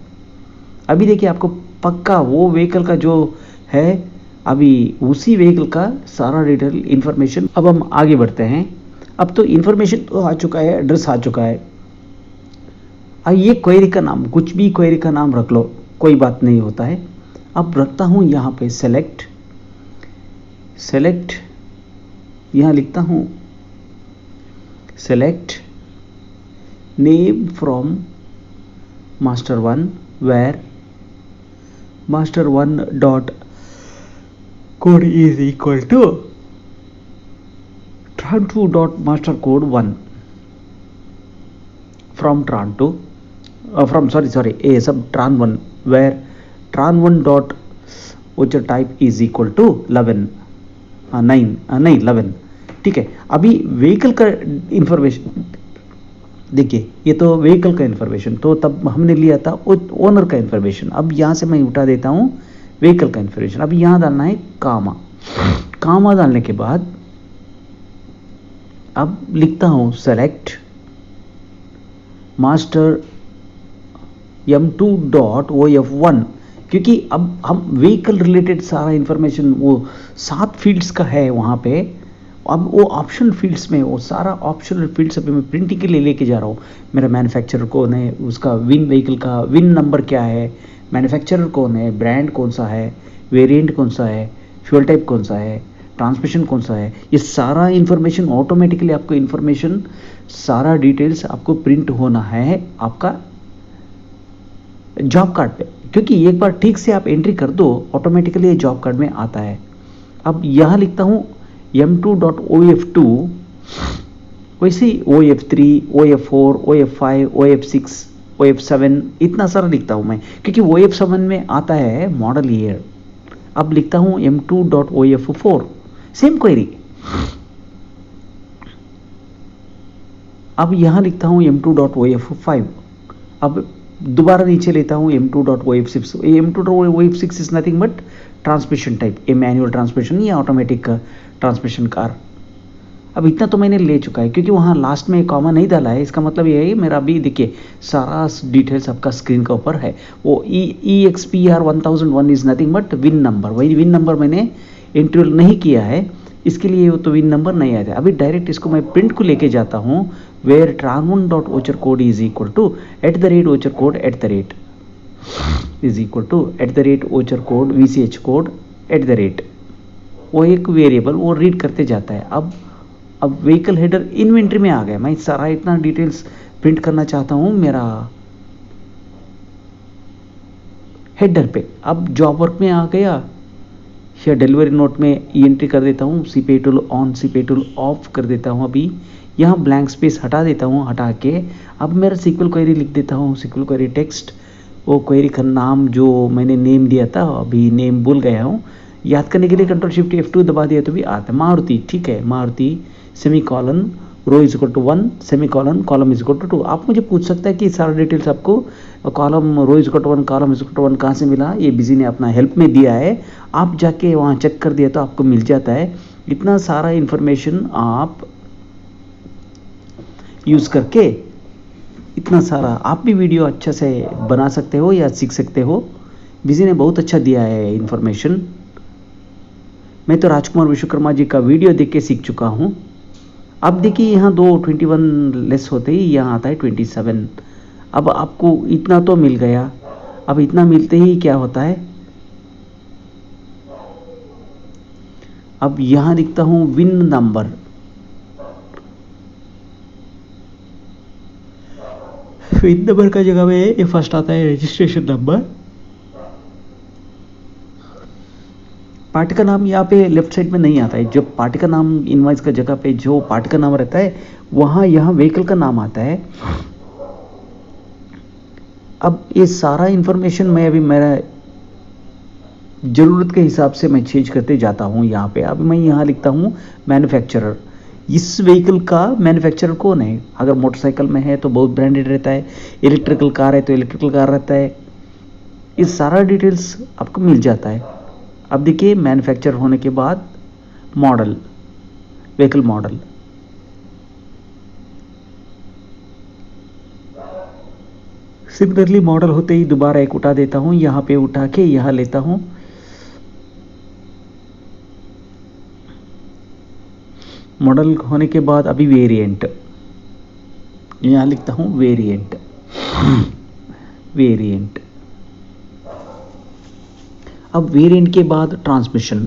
[SPEAKER 1] अभी देखिए आपको पक्का वो व्हीकल का जो है, अभी उसी व्हीकल का सारा डिटेल इन्फॉर्मेशन। अब हम आगे बढ़ते हैं। अब तो इन्फॉर्मेशन तो आ चुका है, एड्रेस आ चुका है। अब ये क्वेरी का नाम, कुछ भी क्वेरी का नाम रख लो, कोई बात नहीं होता है। अब रखता हूँ यहाँ पे सेलेक्ट, यहाँ लिखता हूँ select name from master 1 where master 1 dot code is equal to tran2 dot master code 1 from tran2 from sub tran1 where tran1 dot voucher type is equal to 11, ठीक है। अभी व्हीकल का इंफॉर्मेशन देखिए, ये तो व्हीकल का इंफॉर्मेशन, तो तब हमने लिया था ओनर का इंफॉर्मेशन। अब यहाँ से मैं उठा देता हूँ व्हीकल का इंफॉर्मेशन। अब यहां डालना है कामा डालने के बाद अब लिखता हूं select master M2 dot OF1, क्योंकि अब हम व्हीकल रिलेटेड सारा इंफॉर्मेशन वो 7 फील्ड्स का है वहां पे। अब वो ऑप्शनल फील्ड्स में, वो सारा ऑप्शनल फील्ड्स अभी मैं प्रिंटिंग के लिए लेके जा रहा हूँ। मेरा मैन्युफैक्चरर कौन है, उसका व्हीकल का विन नंबर क्या है, मैन्युफैक्चरर कौन है, ब्रांड कौन सा है, वेरिएंट कौन सा है, फ्यूल टाइप कौन सा है, ट्रांसमिशन कौन सा है, ये सारा इंफॉर्मेशन ऑटोमेटिकली आपको इंफॉर्मेशन सारा डिटेल्स आपको प्रिंट होना है आपका जॉब कार्ड पे, क्योंकि एक बार ठीक से आप एंट्री कर दो ऑटोमेटिकली ये जॉब कार्ड में आता है। अब यहाँ लिखता हूँ M2.OF2, वैसे ही OF3, OF4, OF5, OF6, OF7 इतना सारा लिखता हूँ मैं, क्योंकि OF7 में आता है मॉडल ईयर। अब लिखता हूँ m2.OF4, सेम क्वेरी। अब यहाँ लिखता हूँ m2.OF5। अब दोबारा नीचे लेता हूँ m2.OF6। m2.OF6 is nothing but transmission type, A manual transmission या ऑटोमेटिक ट्रांसमिशन कार। अब इतना तो मैंने ले चुका है, क्योंकि वहाँ लास्ट में कॉमा नहीं डाला है। इसका मतलब ये है मेरा अभी देखिए सारा डिटेल्स आपका स्क्रीन के ऊपर है। वो EXPR 1001 is nothing but win number, वही विन नंबर मैंने एंट्री नहीं किया है, इसके लिए वो तो विन नंबर नहीं आया था। अभी डायरेक्ट इसको मैं प्रिंट को लेके जाता हूँ, where tran1.ocher code is equal to @ocher code is equal to @ocher code VCH code वो एक वेरिएबल वो रीड करते जाता है। अब व्हीकल हेडर इन्वेंट्री में आ गया। मैं सारा इतना डिटेल्स प्रिंट करना चाहता हूँ मेरा हेडर पे। अब जॉब वर्क में आ गया, या डिलीवरी नोट में एंट्री कर देता हूँ, CPI tool on CPI tool of कर देता हूँ। अभी यहाँ ब्लैंक स्पेस हटा देता हूँ, हटा के अब मेरा SQL क्वेरी लिख देता हूँ। SQL क्वेरी टेक्स्ट, वो क्वेरी का नाम जो मैंने नेम दिया था, अभी नेम भूल गया हूँ, याद करने के लिए Ctrl+Shift+F2 दबा दिया तो भी आता है। मारुति, ठीक है, Maruti semicolon row is equal to 1 semicolon column is equal to 2। आप मुझे पूछ सकते हैं कि सारा डिटेल्स आपको column row is equal to 1 column is equal to 1 कहाँ से मिला। ये बिजी ने अपना हेल्प में दिया है, आप जाके वहाँ चेक कर दिया तो आपको मिल जाता है। इतना सारा इंफॉर्मेशन आप यूज़ करके इतना सारा आप भी वीडियो अच्छा से बना सकते हो या सीख सकते हो। बिजी ने बहुत अच्छा दिया है इंफॉर्मेशन। मैं तो राजकुमार विश्वकर्मा जी का वीडियो देख के सीख चुका हूँ। अब देखिए यहाँ 21 लेस होते ही यहाँ आता है 27। अब आपको इतना तो मिल गया। अब इतना मिलते ही क्या होता है, अब यहाँ लिखता हूँ विन नंबर। विन नंबर का जगह में ये फर्स्ट आता है रजिस्ट्रेशन नंबर। पार्टी का नाम यहाँ पे लेफ्ट साइड में नहीं आता है। जब पार्टी का नाम इनवाइस का जगह पे जो पार्टी का नाम रहता है वहाँ यहाँ व्हीकल का नाम आता है। अब ये सारा इंफॉर्मेशन मैं अभी मेरा ज़रूरत के हिसाब से मैं चेंज करते जाता हूँ यहाँ पे। अब मैं यहाँ लिखता हूँ मैन्युफैक्चरर। इस व्हीकल का मैन्युफैक्चरर कौन है? अगर मोटरसाइकिल में है तो बहुत ब्रांडेड रहता है, इलेक्ट्रिकल कार है तो इलेक्ट्रिकल कार रहता है। ये सारा डिटेल्स आपको मिल जाता है। अब देखिए मैन्युफैक्चर होने के बाद model, vehicle model, similarly model होते ही दोबारा एक उठा देता हूं, यहां पे उठा के यहां लेता हूं। मॉडल होने के बाद अभी वेरिएंट, यहां लिखता हूं वेरिएंट। वेरिएंट, अब वेरिएंट के बाद ट्रांसमिशन।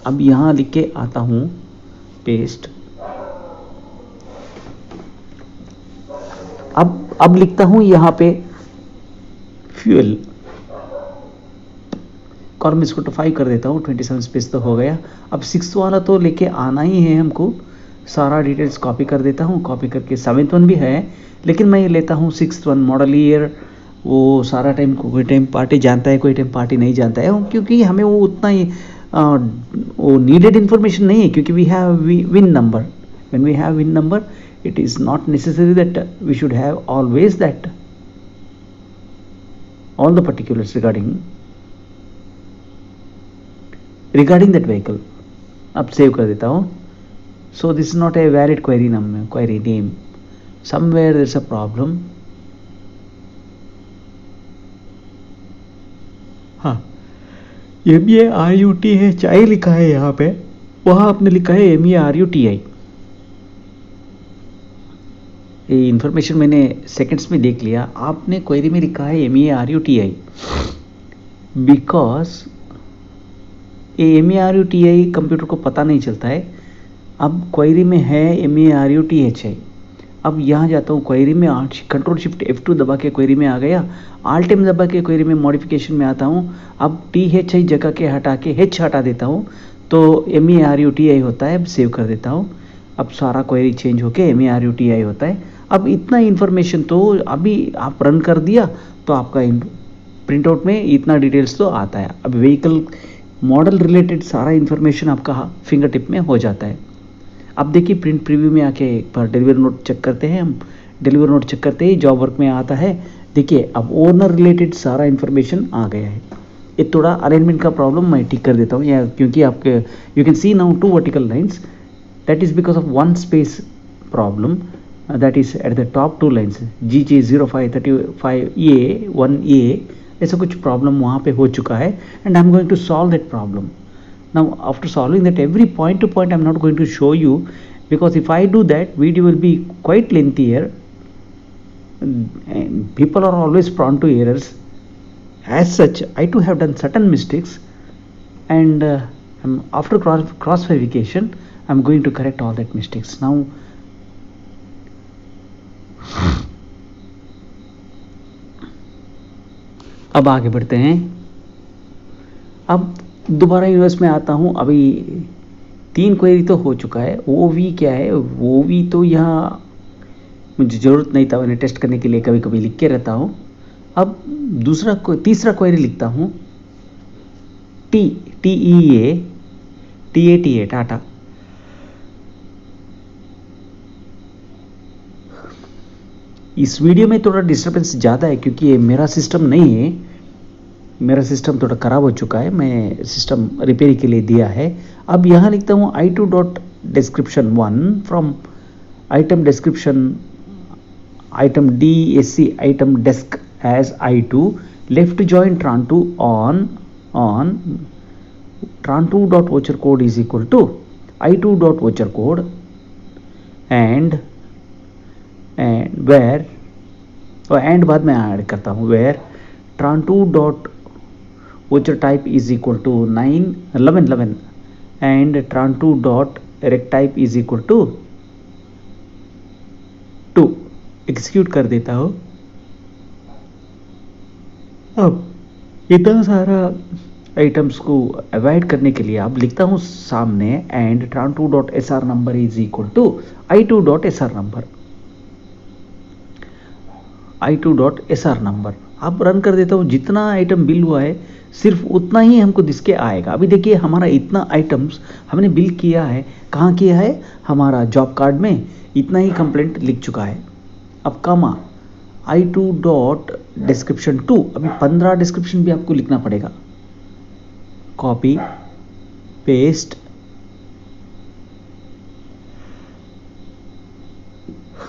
[SPEAKER 1] अब यहां लिख के आता हूं पेस्ट। अब लिखता हूं यहां पे फ्यूल, कॉलम इसको तो 5 कर देता हूं, 27 स्पेस तो हो गया। अब 6th वाला तो लेके आना ही है हमको। सारा डिटेल्स कॉपी कर देता हूं, कॉपी करके 7th वन भी है, लेकिन मैं ये लेता हूं 6th वन। मॉडल ईयर वो सारा टाइम कोई टाइम पार्टी जानता है, कोई टाइम पार्टी नहीं जानता है, क्योंकि हमें वो उतना ही वो नीडेड इंफॉर्मेशन नहीं है, क्योंकि we have VIN number. When we have VIN number it is not necessary that we should have always that all the particulars regarding that vehicle। अब सेव कर देता हूँ। so this is not a valid query name, somewhere there's a problem। हाँ, MEARUT है, चाय लिखा है यहाँ पे, वहाँ आपने लिखा है MEARUTI। ये इंफॉर्मेशन मैंने सेकंड्स में देख लिया। आपने क्वेरी में लिखा है MEARUTI, बिकॉज ये MEARUTI कंप्यूटर को पता नहीं चलता है। अब क्वेरी में है MEARUTHI। अब यहाँ जाता हूँ क्वेरी में, Ctrl+Shift+F2 दबा के क्वेरी में आ गया, Alt M दबा के क्वेरी में मॉडिफिकेशन में आता हूँ। अब THI जगह के हटा के H हटा देता हूँ तो MEARUTI होता है। अब सेव कर देता हूँ। अब सारा क्वेरी चेंज होके MEARUTI होता है। अब इतना इन्फॉर्मेशन तो अभी आप रन कर दिया तो आपका प्रिंट आउट में इतना डिटेल्स तो आता है। अब व्हीकल मॉडल रिलेटेड सारा इन्फॉर्मेशन आपका फिंगर टिप में हो जाता है। अब देखिए प्रिंट प्रीव्यू में आके एक बार डिलीवरी नोट चेक करते हैं हम। डिलीवरी नोट चेक करते ही जॉब वर्क में आता है। देखिए अब ओनर रिलेटेड सारा इन्फॉर्मेशन आ गया है। ये थोड़ा अलाइनमेंट का प्रॉब्लम मैं ठीक कर देता हूँ, या क्योंकि आपके you can see now 2 vertical lines, that is because of 1 space problem, that is at the top 2 lines GG0535A 1A, ऐसा कुछ प्रॉब्लम वहाँ पे हो चुका है, and I'm going to solve that problem. Now after solving that, every point to point I'm not going to show you, because if I do that video will be quite lengthier and people are always prone to errors. As such, I too have done certain mistakes, and after cross verification I'm going to correct all that mistakes. Now अब आगे बढ़ते हैं। अब दोबारा यूनिवर्स में आता हूँ। अभी 3 क्वेरी तो हो चुका है। OV क्या है, OV तो यहाँ मुझे ज़रूरत नहीं था, उन्हें टेस्ट करने के लिए कभी कभी लिख के रहता हूँ। अब तीसरा क्वेरी लिखता हूँ, TEA TATA टाटा। इस वीडियो में थोड़ा डिस्टर्बेंस ज़्यादा है क्योंकि ये मेरा सिस्टम नहीं है, मेरा सिस्टम थोड़ा ख़राब हो चुका है, मैं सिस्टम रिपेयर के लिए दिया है। अब यहाँ लिखता हूँ I2 dot description 1 from item description item DSC item desk as I2 left join tran2 on tran2 dot voucher code is equal to I2 dot voucher code and where and बाद में ऐड करता हूँ where tran2 dot voucher type is equal to 911 and tran2 dot rect type is equal to 2। Execute कर देता हूँ। अब इतना सारा आइटम्स को अवॉइड करने के लिए अब लिखता हूँ सामने and tran2 dot SR number is equal to I2 dot SR number, I2 dot SR number. अब रन कर देता हूँ। जितना आइटम बिल हुआ है सिर्फ उतना ही हमको दिस के आएगा। अभी देखिए हमारा इतना आइटम्स हमने बिल किया है, कहाँ किया है, हमारा जॉब कार्ड में इतना ही कंप्लेंट लिख चुका है। अब कमा I2 डॉट डिस्क्रिप्शन 2, अभी 15 डिस्क्रिप्शन भी आपको लिखना पड़ेगा। कॉपी पेस्ट,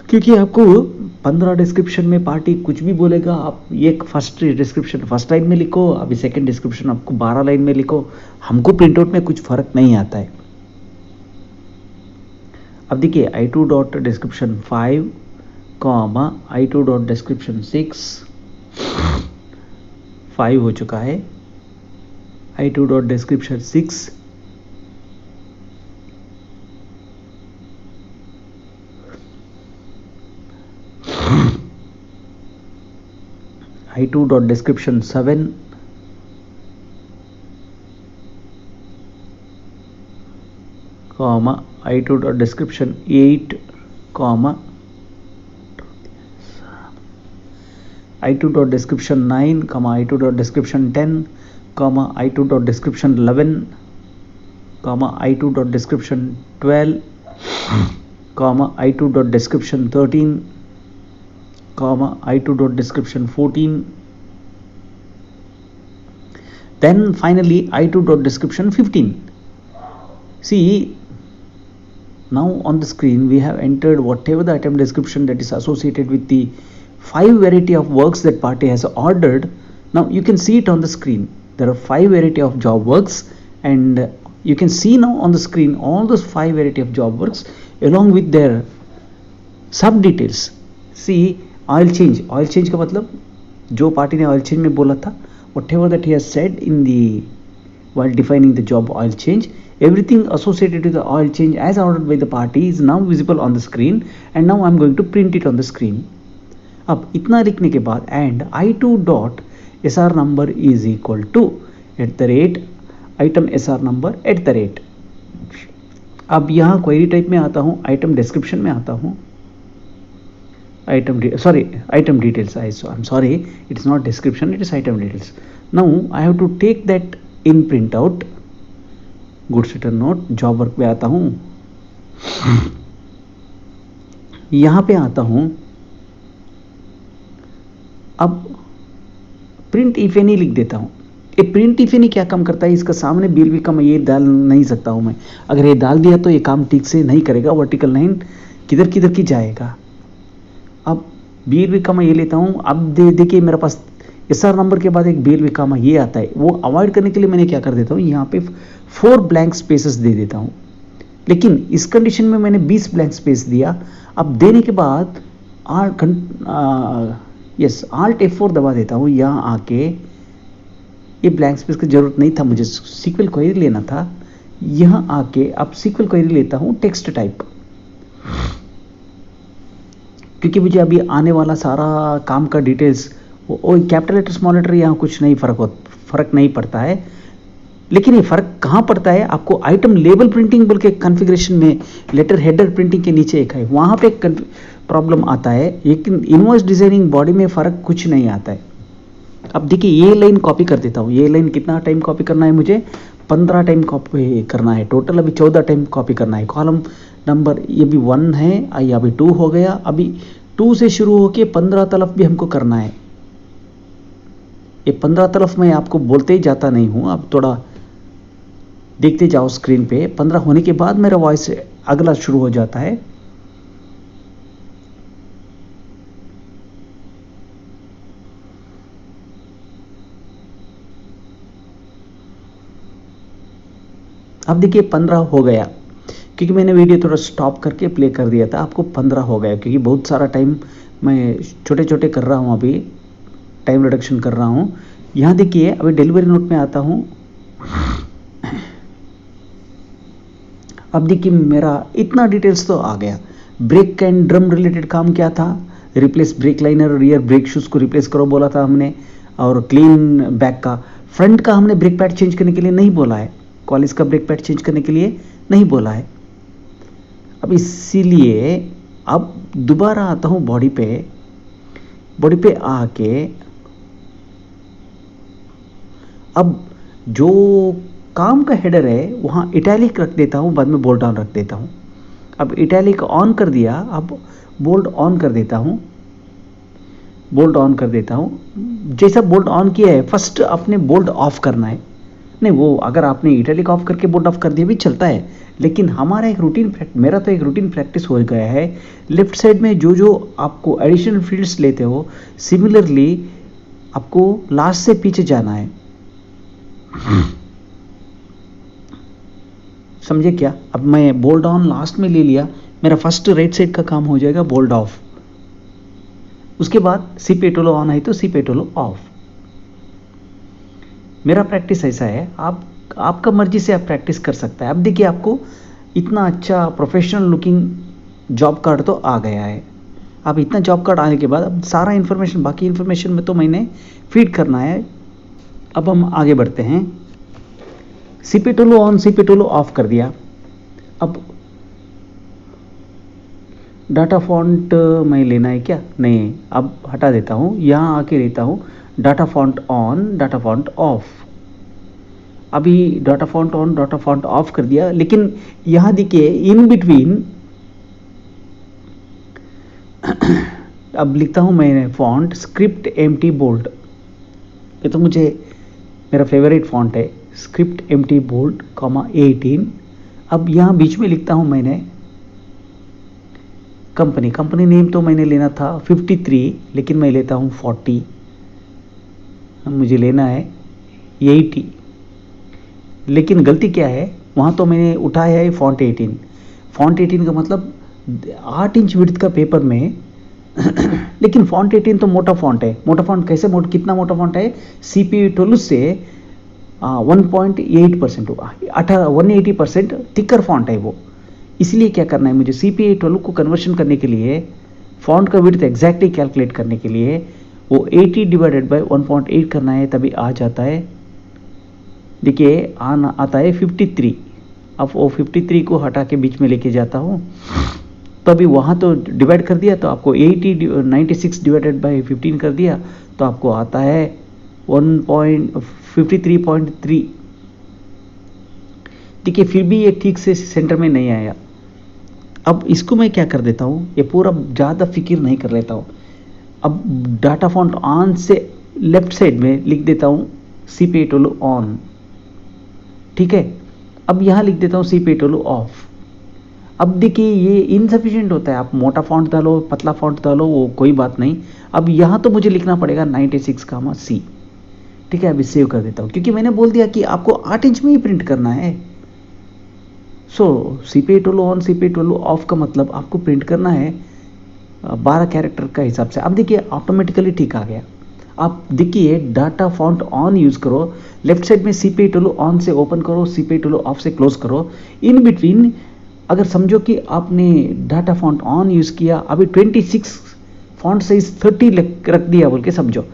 [SPEAKER 1] क्योंकि आपको 15 डिस्क्रिप्शन में पार्टी कुछ भी बोलेगा, आप ये फर्स्ट डिस्क्रिप्शन फर्स्ट लाइन में लिखो, अभी सेकंड डिस्क्रिप्शन आपको 12 लाइन में लिखो, हमको प्रिंटआउट में कुछ फर्क नहीं आता है। अब देखिए I2 dot description 5 comma I2 dot description 6, 5 हो चुका है। I2 dot description 6 I2 dot description 7 comma I2 dot description 8 comma I2 dot description 9 comma I2 dot description 10 comma I2 dot description 11 comma I2 dot description 12 comma I2 dot description 13 comma I2 dot description 14, then finally I2 dot description 15. See, now on the screen we have entered whatever the item description that is associated with the 5 variety of works that party has ordered. Now you can see it on the screen. There are 5 variety of job works, and you can see now on the screen all those 5 variety of job works along with their sub details. See, oil change का मतलब जो पार्टी ने ऑयल चेंज में बोला था, whatever that he has said in the while defining the job oil change, everything associated with the oil change as ordered by the party is now visible on the screen, and now I'm going to print it on the screen. अब इतना लिखने के बाद and I2 dot SR number is equal to at the rate item SR number at the rate। अब यहाँ क्वेरी टाइप में आता हूँ, आइटम डिस्क्रिप्शन में आता हूँ, item details. I'm sorry, it is not description, it is item details. Now I have to take that in printout goods return note, job work पे आता हूँ, यहां पे आता हूं, अब प्रिंट इफ एनी लिख देता हूं। ये प्रिंट इफ एनी क्या काम करता है, इसका सामने बिल भी कम ये डाल नहीं सकता हूं मैं। अगर ये डाल दिया तो ये काम ठीक से नहीं करेगा, वर्टिकल लाइन किधर किधर की जाएगा। अब बीर भी कमा ये लेता हूं। अब देखिए मेरे पास एसआर नंबर के बाद एक बीर भी कमा ये आता है, वो अवॉइड करने के लिए मैंने क्या कर देता हूं, यहाँ पे 4 ब्लैंक स्पेसेस दे देता हूं। लेकिन इस कंडीशन में मैंने 20 ब्लैंक स्पेस दिया। अब देने के बाद Alt F4 दबा देता हूँ। यहाँ आके ये ब्लैंक स्पेस की जरूरत नहीं था, मुझे सीक्वल क्वेरी लेना था। यहाँ आके अब सीक्वल क्वेरी लेता हूँ टेक्स्ट टाइप, क्योंकि मुझे अभी आने वाला सारा काम का डिटेल्स वो कैपिटल लेटर स्मॉल लेटर यहाँ कुछ नहीं फर्क नहीं पड़ता है। लेकिन ये फर्क कहाँ पड़ता है, आपको आइटम लेबल प्रिंटिंग बोल के कॉन्फ़िगरेशन में लेटर हेडर प्रिंटिंग के नीचे एक है, वहाँ पे प्रॉब्लम आता है। लेकिन इनवॉइस डिजाइनिंग बॉडी में फ़र्क कुछ नहीं आता है। अब देखिए ये लाइन कॉपी कर देता हूँ। ये लाइन कितना टाइम कॉपी करना है मुझे, 15 टाइम कॉपी करना है। टोटल अभी 14 टाइम कॉपी करना है। कॉलम नंबर ये भी 1 है, ये अभी 2 हो गया। अभी 2 से शुरू होके 15 तरफ भी हमको करना है। ये 15 तरफ मैं आपको बोलते ही जाता नहीं हूँ, आप थोड़ा देखते जाओ स्क्रीन पे। 15 होने के बाद मेरा वॉइस अगला शुरू हो जाता है। अब देखिए 15 हो गया, क्योंकि मैंने वीडियो थोड़ा स्टॉप करके प्ले कर दिया था। आपको 15 हो गया, क्योंकि बहुत सारा टाइम मैं छोटे छोटे कर रहा हूँ, अभी टाइम रिडक्शन कर रहा हूँ। यहाँ देखिए अभी डिलीवरी नोट में आता हूँ। अब देखिए मेरा इतना डिटेल्स तो आ गया। ब्रेक एंड ड्रम रिलेटेड काम क्या था, replace brake liner, rear brake shoes को रिप्लेस करो बोला था हमने। और क्लीन बैक का, फ्रंट का हमने ब्रेक पैड चेंज करने के लिए नहीं बोला है, कॉलेज का ब्रेक पैड चेंज करने के लिए नहीं बोला है। अब इसीलिए अब दोबारा आता हूं बॉडी पे आके अब जो काम का हेडर है वहां इटैलिक रख देता हूं, बाद में बोल्ट ऑन रख देता हूं। अब इटैलिक ऑन कर दिया, अब बोल्ट ऑन कर देता हूं। जैसा बोल्ट ऑन किया है, फर्स्ट अपने बोल्ट ऑफ करना है। नहीं, वो अगर आपने इटैलिक ऑफ करके बोल्ट ऑफ कर दिया भी चलता है, लेकिन हमारा मेरा तो एक रूटीन प्रैक्टिस हो गया है। लेफ्ट साइड में जो आपको एडिशनल फील्ड्स लेते हो, सिमिलरली आपको लास्ट से पीछे जाना है। समझे क्या? अब मैं बोल्ड ऑन लास्ट में ले लिया, मेरा फर्स्ट राइट साइड का काम हो जाएगा बोल्ड ऑफ। उसके बाद सी पेटोलो ऑन है तो सी पेटोलो ऑफ। मेरा प्रैक्टिस ऐसा है, आपका मर्जी से आप प्रैक्टिस कर सकता है। अब देखिए आपको इतना अच्छा प्रोफेशनल लुकिंग जॉब कार्ड तो आ गया है। अब इतना जॉब कार्ड आने के बाद अब सारा इन्फॉर्मेशन, बाकी इन्फॉर्मेशन में तो मैंने फीड करना है। अब हम आगे बढ़ते हैं। सीपेटोलो ऑन सीपेटोलो ऑफ कर दिया। अब डाटा फॉन्ट मैं लेना है क्या? नहीं, अब हटा देता हूँ। यहाँ आके लेता हूँ data font on, data font off. अभी data font on, data font off कर दिया। लेकिन यहाँ देखिए इन बिटवीन अब लिखता हूँ मैं फॉन्ट स्क्रिप्ट एम्प्टी बोल्ड। ये तो मुझे मेरा फेवरेट फॉन्ट है, स्क्रिप्ट एम्प्टी बोल्ड (18). अब यहाँ बीच में लिखता हूँ मैंने कंपनी नेम तो मैंने लेना था 53, लेकिन मैं लेता हूँ 40। मुझे लेना है 80, लेकिन गलती क्या है, वहाँ तो मैंने उठाया है फॉन्ट 18। फॉन्ट 18 का मतलब 8 इंच विड्थ का पेपर में लेकिन फॉन्ट 18 तो मोटा फॉन्ट है। मोटा फॉन्ट कैसे कितना मोटा फॉन्ट है? CP12 से 1.8% होगा, 180% थिकर फॉन्ट है वो। इसलिए क्या करना है मुझे, CP12 को कन्वर्शन करने के लिए, फॉन्ट का विड्थ एग्जैक्टली कैलकुलेट करने के लिए वो 80 डिवाइडेड बाय 1.8 करना है, तभी आ जाता है। देखिए आता है 53। अब वो 53 को हटा के बीच में लेके जाता हूँ, तो अभी वहाँ तो डिवाइड कर दिया, तो आपको 96 डिवाइडेड बाय 15 कर दिया, तो आपको आता है 1.53.3। देखिए फिर भी ये ठीक से सेंटर में नहीं आया। अब इसको मैं क्या कर देता हूँ, ये पूरा ज़्यादा फिक्र नहीं कर लेता हूँ। अब डाटा फॉन्ट ऑन से लेफ्ट साइड में लिख देता हूँ CPA12 ऑन, ठीक है। अब यहाँ लिख देता हूँ CPA12 ऑफ। अब देखिए ये इनसफिशिएंट होता है, आप मोटा फॉन्ट डालो पतला फॉन्ट डालो वो कोई बात नहीं। अब यहाँ तो मुझे लिखना पड़ेगा 96, ठीक है। अभी सेव कर देता हूँ क्योंकि मैंने बोल दिया कि आपको 8 इंच में ही प्रिंट करना है। सो CPA12 ऑन CPA12 ऑफ का मतलब आपको प्रिंट करना है 12 कैरेक्टर का हिसाब से। अब देखिए ऑटोमेटिकली ठीक आ गया। आप देखिए डाटा फॉन्ट ऑन यूज़ करो, लेफ्ट साइड में CPA12 ऑन से ओपन करो, CPA12 ऑफ से क्लोज करो। इन बिटवीन अगर समझो कि आपने डाटा फॉन्ट ऑन यूज़ किया, अभी 26 फॉन्ट साइज 30 रख दिया बोल के समझो,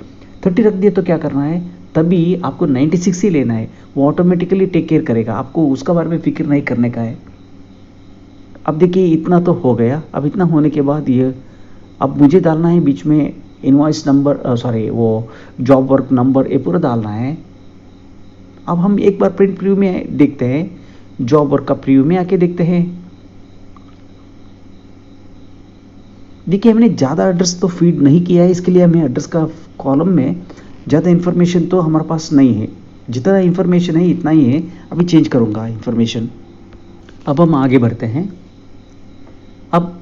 [SPEAKER 1] 30 रख दिया तो क्या करना है, तभी आपको 96 ही लेना है। वो ऑटोमेटिकली टेक केयर करेगा, आपको उसका बारे में फिक्र नहीं करने का है। अब देखिए इतना तो हो गया। अब इतना होने के बाद ये अब मुझे डालना है बीच में इनवॉइस नंबर, सॉरी वो जॉब वर्क नंबर, ये पूरा डालना है। अब हम एक बार प्रिंट प्रीव्यू में देखते हैं, जॉब वर्क का प्रीव्यू में आके देखते हैं। देखिए हमने ज़्यादा एड्रेस तो फीड नहीं किया है, इसके लिए हमें एड्रेस का कॉलम में ज़्यादा इन्फॉर्मेशन तो हमारे पास नहीं है, जितना इन्फॉर्मेशन है इतना ही है। अभी चेंज करूँगा इन्फॉर्मेशन। अब हम आगे बढ़ते हैं। अब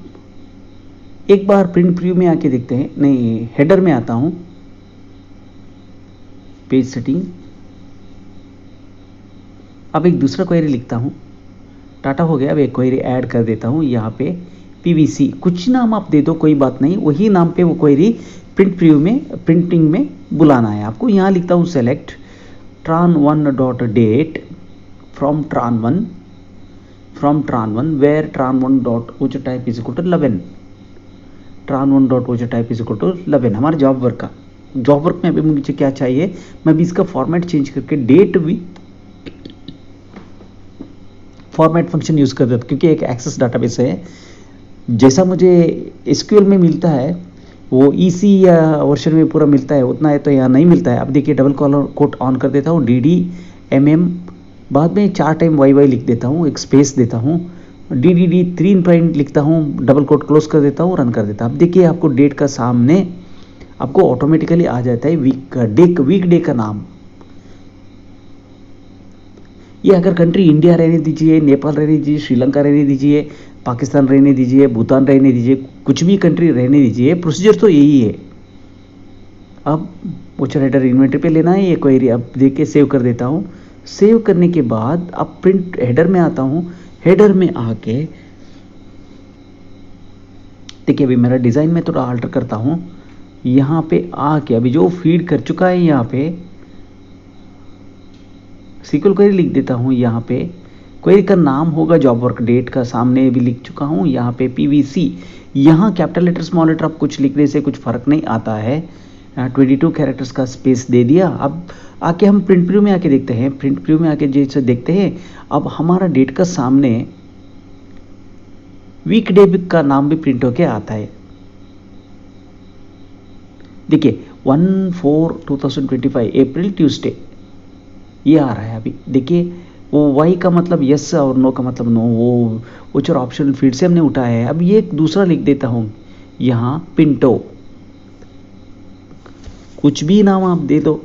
[SPEAKER 1] एक बार प्रिंट प्रीव्यू में आके देखते हैं, नहीं हेडर में आता हूँ, पेज सेटिंग। अब एक दूसरा क्वेरी लिखता हूँ, टाटा हो गया। अब एक क्वेरी ऐड कर देता हूँ यहाँ पे, PVC कुछ नाम आप दे दो कोई बात नहीं, वही नाम पे वो क्वेरी प्रिंट प्रीव्यू में प्रिंटिंग में बुलाना है आपको। यहाँ लिखता हूँ select tran1 dot date from tran1 where tran1 dot ओजो type is equal to 11, tran1 dot ओजो टाइप इज इक्वल टू 11 हमारे जॉब वर्क का। जॉब वर्क में अभी मुझे क्या चाहिए, मैं भी इसका फॉर्मेट चेंज करके date with format function use कर देता हूँ, क्योंकि एक एक्सेस डाटाबेस है। जैसा मुझे SQL में मिलता है वो EC या वर्जन में पूरा मिलता है, उतना है तो यहाँ नहीं मिलता है। अब देखिए डबल कॉलर कोट ऑन कर देता हूँ, DDMM, बाद में 4 टाइम YY लिख देता हूँ, एक स्पेस देता हूँ, DDD 3 पॉइंट लिखता हूँ, डबल कोट क्लोज कर देता हूँ, रन कर देता हूँ। अब देखिए आपको डेट का सामने आपको ऑटोमेटिकली आ जाता है वीक डे का नाम। ये अगर कंट्री इंडिया रहने दीजिए, नेपाल रहने दीजिए, श्रीलंका रहने दीजिए, पाकिस्तान रहने दीजिए, भूटान रहने दीजिए, कुछ भी कंट्री रहने दीजिए, प्रोसीजर तो यही है। अब वोचर हेडर इन्वेंटरी पे लेना है ये क्वेरी। अब देख के सेव कर देता हूँ। सेव करने के बाद अब प्रिंट हेडर में आता हूँ। हेडर में आके देखिए अभी मेरा डिज़ाइन में थोड़ा आल्टर करता हूँ। यहाँ पे आके अभी जो फीड कर चुका है यहाँ पे SQL क्वेरी लिख देता हूँ। यहाँ पे क्वेरी का नाम होगा जॉब वर्क, डेट का सामने भी लिख चुका हूँ। यहाँ पे PVC, यहाँ कैपिटल लेटर स्मॉल लेटर आप कुछ लिखने से कुछ फ़र्क नहीं आता है। 22 कैरेक्टर्स का स्पेस दे दिया। अब आके हम प्रिंट प्रीव्यू में आके देखते हैं। प्रिंट प्रीव्यू में आके जैसे देखते हैं, अब हमारा डेट का सामने वीक डे का नाम भी प्रिंट होके आता है। देखिए 1/4/2025 अप्रैल ट्यूसडे ये आ रहा है। अभी देखिए वो वाई का मतलब यस और नो का मतलब नो, वो उचर ऑप्शन फीड से हमने उठाया है। अब ये एक दूसरा लिख देता हूँ यहाँ पिंटो, कुछ भी नाम आप दे दो,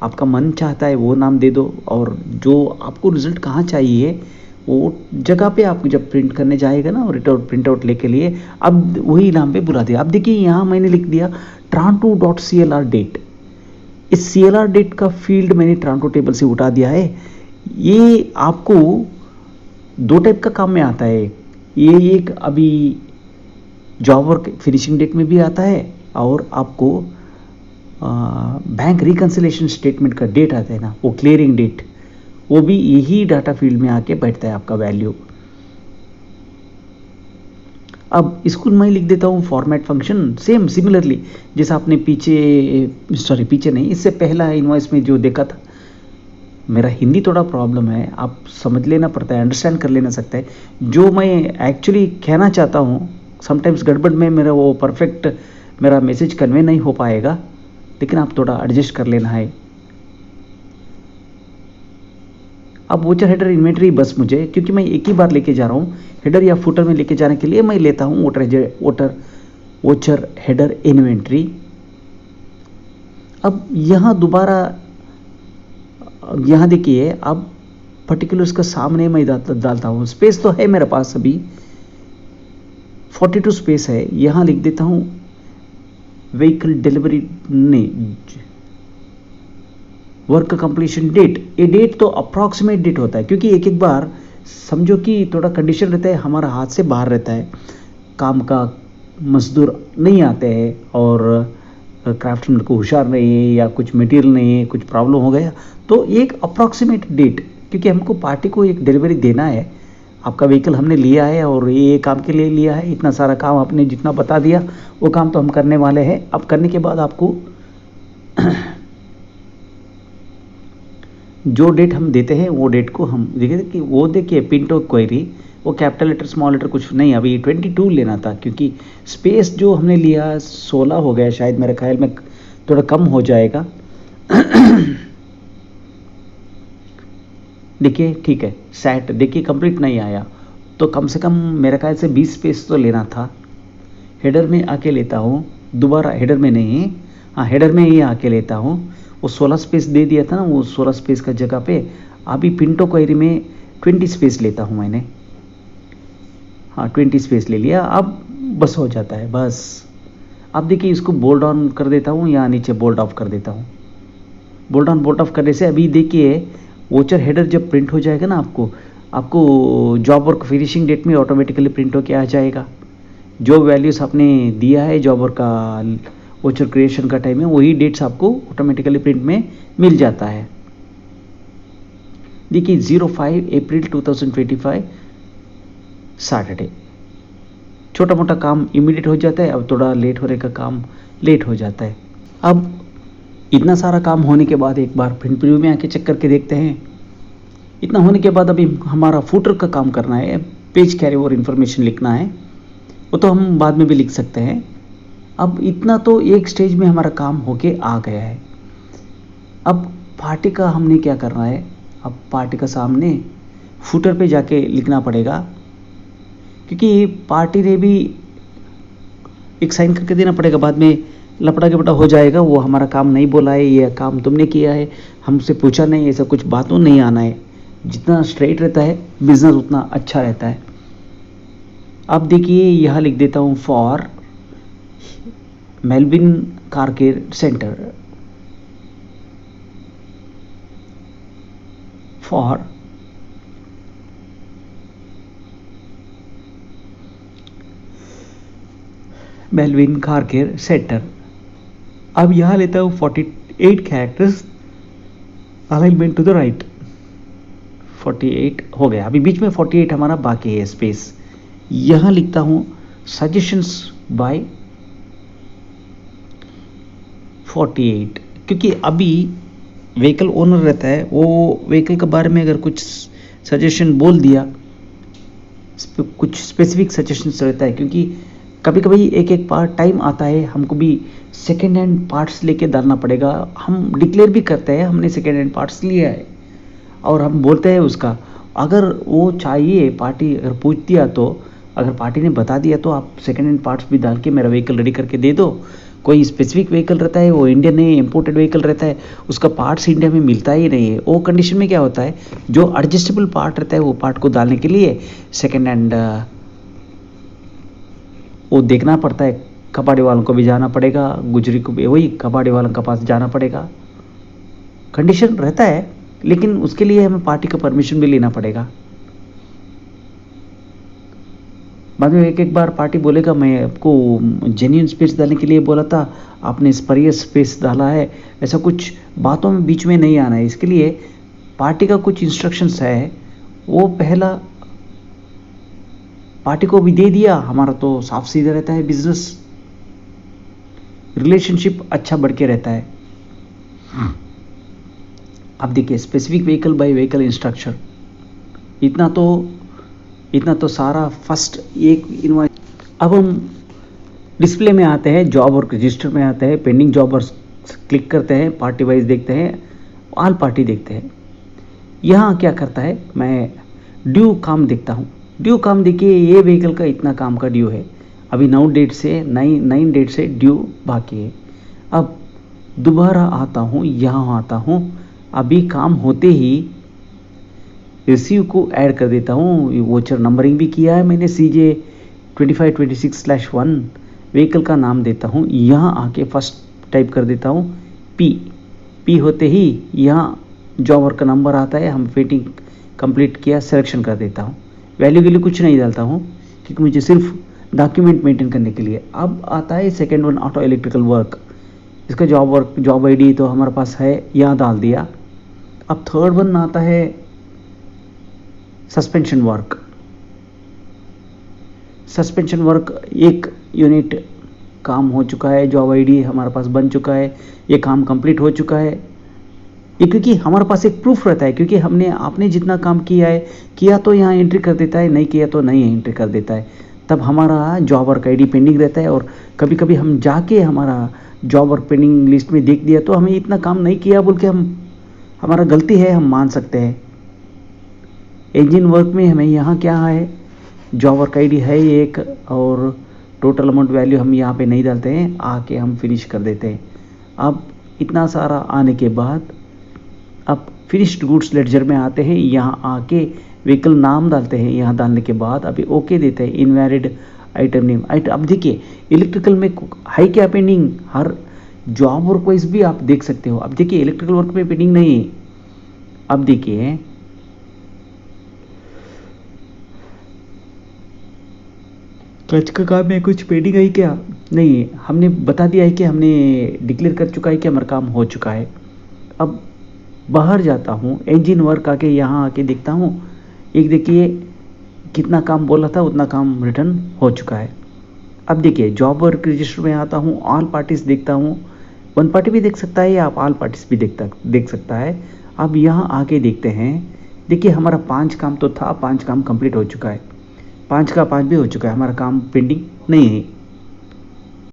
[SPEAKER 1] आपका मन चाहता है वो नाम दे दो, और जो आपको रिजल्ट कहाँ चाहिए वो जगह पे आप जब प्रिंट करने जाएगा ना रिटर्न प्रिंट आउट लेके लिए, अब वही नाम पे बुला दिया। अब देखिए यहाँ मैंने लिख दिया tran2.clr डेट। इस CLR डेट का फील्ड मैंने tran2 टेबल से उठा दिया है। ये आपको 2 टाइप का काम में आता है। ये एक अभी जॉब वर्क फिनिशिंग डेट में भी आता है, और आपको बैंक रिकन्सिलेशन स्टेटमेंट का डेट आता है ना, वो क्लियरिंग डेट, वो भी यही डाटा फील्ड में आके बैठता है आपका वैल्यू। अब इसको मैं लिख देता हूँ फॉर्मेट फंक्शन, सेम सिमिलरली जैसा आपने पीछे नहीं, इससे पहला इनवॉइस में जो देखा था। मेरा हिंदी थोड़ा प्रॉब्लम है, आप समझ लेना पड़ता है, अंडरस्टैंड कर लेना सकता है जो मैं एक्चुअली कहना चाहता हूँ। समटाइम्स गड़बड़ में मेरा वो परफेक्ट मेरा मैसेज कन्वे नहीं हो पाएगा, लेकिन आप थोड़ा एडजस्ट कर लेना है। अब वोचर हेडर इन्वेंटरी बस मुझे, क्योंकि मैं एक ही बार लेके जा रहा हूँ, हेडर या फुटर में लेके जाने के लिए मैं लेता हूँ वोचर हेडर इन्वेंटरी। अब यहाँ दोबारा यहाँ देखिए, अब पर्टिकुलर्स का सामने मैं डालता हूँ। स्पेस तो है मेरे पास अभी 42 स्पेस है। यहाँ लिख देता हूँ व्हीकल डिलीवरी, नहीं, वर्क कंप्लीशन डेट। ये डेट तो अप्रॉक्सीमेट डेट होता है, क्योंकि एक एक बार समझो कि थोड़ा कंडीशन रहता है हमारा हाथ से बाहर रहता है, काम का मजदूर नहीं आते हैं और क्राफ्टमैन को होशियार नहीं है या कुछ मटेरियल नहीं है, कुछ प्रॉब्लम हो गया, तो एक अप्रॉक्सीमेट डेट, क्योंकि हमको पार्टी को एक डिलीवरी देना है। आपका व्हीकल हमने लिया है और ये काम के लिए लिया है, इतना सारा काम आपने जितना बता दिया वो काम तो हम करने वाले हैं। अब करने के बाद आपको जो डेट हम देते हैं वो डेट को हम देखिए कि वो देखिए पिंटो क्वेरी, वो कैपिटल लेटर स्मॉल लेटर कुछ नहीं, अभी 22 लेना था, क्योंकि स्पेस जो हमने लिया 16 हो गया, शायद मेरे ख्याल में थोड़ा कम हो जाएगा। देखिए ठीक है, सेट देखिए कंप्लीट नहीं आया, तो कम से कम मेरे ख्याल से 20 स्पेस तो लेना था। हेडर में आके लेता हूँ दोबारा, हेडर में नहीं, हाँ हेडर में ही आके लेता हूँ। वो 16 स्पेस दे दिया था ना, वो 16 स्पेस का जगह पे अभी पिंटो क्वेरी में 20 स्पेस लेता हूँ मैंने, हाँ 20 स्पेस ले लिया। अब बस हो जाता है बस। अब देखिए इसको बोल्ड ऑन कर देता हूँ या नीचे बोल्ड ऑफ कर देता हूँ। बोल्ड ऑन बोल्ड ऑफ करने से अभी देखिए वोचर हेडर जब प्रिंट हो जाएगा ना, आपको जॉब वर्क फिनिशिंग डेट में ऑटोमेटिकली प्रिंट होके आ जाएगा। जो वैल्यूज़ आपने दिया है जॉब वर्क का वोचर क्रिएशन का टाइम है, वही डेट्स आपको ऑटोमेटिकली प्रिंट में मिल जाता है। देखिए 05 अप्रैल 2025 सैटरडे। छोटा मोटा काम इमीडिएट हो जाता है, अब थोड़ा लेट होने का काम लेट हो जाता है। अब इतना सारा काम होने के बाद एक बार प्रिंट प्रीव्यू में आके चेक करके देखते हैं। इतना होने के बाद अभी हमारा फुटर का काम करना है, पेज कैरी और इन्फॉर्मेशन लिखना है, वो तो हम बाद में भी लिख सकते हैं। अब इतना तो एक स्टेज में हमारा काम होके आ गया है। अब पार्टी का हमने क्या करना है, अब पार्टी का सामने फुटर पे जाके लिखना पड़ेगा, क्योंकि पार्टी ने भी एक साइन करके देना पड़ेगा, बाद में लपड़ा के बटा हो जाएगा, वो हमारा काम नहीं बोला है, ये काम तुमने किया है, हमसे पूछा नहीं, ऐसा कुछ बातों नहीं आना है। जितना स्ट्रेट रहता है बिजनेस उतना अच्छा रहता है। अब देखिए यहाँ लिख देता हूँ for Melvin car care centre, for Melvin car care centre. अब यहाँ लेता हूँ 48 characters, alignment to the right. 48 हो गया, अभी बीच में 48 हमारा बाकी है स्पेस। यहाँ लिखता हूँ सजेशंस बाय 48, क्योंकि अभी व्हीकल ओनर रहता है, वो व्हीकल के बारे में अगर कुछ सजेशन बोल दिया, कुछ स्पेसिफिक सजेशंस रहता है, क्योंकि कभी कभी एक एक पार्ट टाइम आता है हमको भी सेकेंड हैंड पार्ट्स लेके डालना पड़ेगा। हम डिक्लेयर भी करते हैं हमने सेकेंड हैंड पार्ट्स लिया है और हम बोलते हैं उसका, अगर वो चाहिए पार्टी अगर पूछ दिया, तो अगर पार्टी ने बता दिया तो आप सेकेंड हैंड पार्ट्स भी डाल के मेरा व्हीकल रेडी करके दे दो। कोई स्पेसिफिक व्हीकल रहता है, वो इंडियन नहीं इम्पोर्टेड व्हीकल रहता है, उसका पार्ट्स इंडिया में मिलता ही नहीं है। वो कंडीशन में क्या होता है, जो एडजस्टेबल पार्ट रहता है वो पार्ट को डालने के लिए सेकेंड हैंड वो देखना पड़ता है, कबाड़ी वालों को भी जाना पड़ेगा, गुजरी को भी वही कबाड़ी वालों के पास जाना पड़ेगा, कंडीशन रहता है, लेकिन उसके लिए हमें पार्टी का परमिशन भी लेना पड़ेगा। बाद में एक एक बार पार्टी बोलेगा मैं आपको जेन्युइन स्पेस डालने के लिए बोला था, आपने स्परियस स्पेस डाला है, ऐसा कुछ बातों में बीच में नहीं आना है। इसके लिए पार्टी का कुछ इंस्ट्रक्शंस है, वो पहला पार्टी को भी दे दिया, हमारा तो साफ सीधा रहता है, बिजनेस रिलेशनशिप अच्छा बढ़ के रहता है। अब देखिए specific vehicle by vehicle instruction, इतना तो सारा फर्स्ट एक इनवॉइस। अब हम डिस्प्ले में आते हैं, जॉब वर्क रजिस्टर में आते हैं, पेंडिंग जॉब वर्क क्लिक करते हैं, पार्टी वाइज देखते हैं, ऑल पार्टी देखते हैं। यहाँ क्या करता है, मैं ड्यू काम देखता हूँ। ड्यू काम देखिए, ये व्हीकल का इतना काम का ड्यू है, अभी 9 डेट से ड्यू बाकी है। अब दोबारा आता हूँ, यहाँ आता हूँ, अभी काम होते ही रिसीव को ऐड कर देता हूँ। वोचर नंबरिंग भी किया है मैंने, CJ 2526/1 व्हीकल का नाम देता हूँ। यहाँ आके फर्स्ट टाइप कर देता हूँ पी होते ही यहाँ जॉबर का नंबर आता है, हम फिटिंग कंप्लीट किया, सिलेक्शन कर देता हूँ। वैल्यू के लिए कुछ नहीं डालता हूँ क्योंकि मुझे सिर्फ डॉक्यूमेंट मेंटेन करने के लिए। अब आता है second one, auto electrical work. इसका जॉब ID तो हमारे पास है, यहाँ डाल दिया। अब थर्ड वन आता है सस्पेंशन वर्क। सस्पेंशन वर्क एक यूनिट काम हो चुका है, जॉब ID हमारे पास बन चुका है, ये काम कंप्लीट हो चुका है। ये क्योंकि हमारे पास एक प्रूफ रहता है, क्योंकि आपने जितना काम किया तो यहाँ एंट्री कर देता है, नहीं किया तो नहीं एंट्री कर देता है। तब हमारा जॉब वर्क ID पेंडिंग रहता है। और कभी कभी हम जाके हमारा जॉब वर्क पेंडिंग लिस्ट में देख दिया तो हमें इतना काम नहीं किया बोल के हमारा गलती है, हम मान सकते हैं। इंजन वर्क में हमें यहाँ क्या है, जॉब वर्क ID है एक, और टोटल अमाउंट वैल्यू हम यहाँ पे नहीं डालते हैं, आके हम फिनिश कर देते हैं। अब इतना सारा आने के बाद अब फिनिश्ड गुड्स लेडजर में आते हैं, यहाँ आके व्हीकल नाम डालते हैं। यहाँ डालने के बाद अभी ओके देते हैं, इनवैलिड आइटम नेम। अब देखिए इलेक्ट्रिकल में है क्या पेंडिंग, हर जॉब वर्क वाइज भी आप देख सकते हो। अब देखिए इलेक्ट्रिकल वर्क में पेंडिंग नहीं है। अब देखिए क्लच का काम में कुछ पेंडिंग है क्या, नहीं, हमने बता दिया है कि हमने डिक्लेयर कर चुका है कि हमारा काम हो चुका है। अब बाहर जाता हूँ, इंजन वर्क आके यहाँ आके देखता हूँ, एक देखिए कितना काम बोला था उतना काम रिटर्न हो चुका है। अब देखिए जॉब वर्क रजिस्टर में आता हूँ, ऑल पार्टीज देखता हूँ, वन पार्टी भी देख सकता है या आप ऑल पार्टीज भी देख सकता है। अब यहाँ आके देखते हैं, देखिए हमारा 5 काम तो था, 5 काम कंप्लीट हो चुका है, 5 का 5 भी हो चुका है, हमारा काम पेंडिंग नहीं है।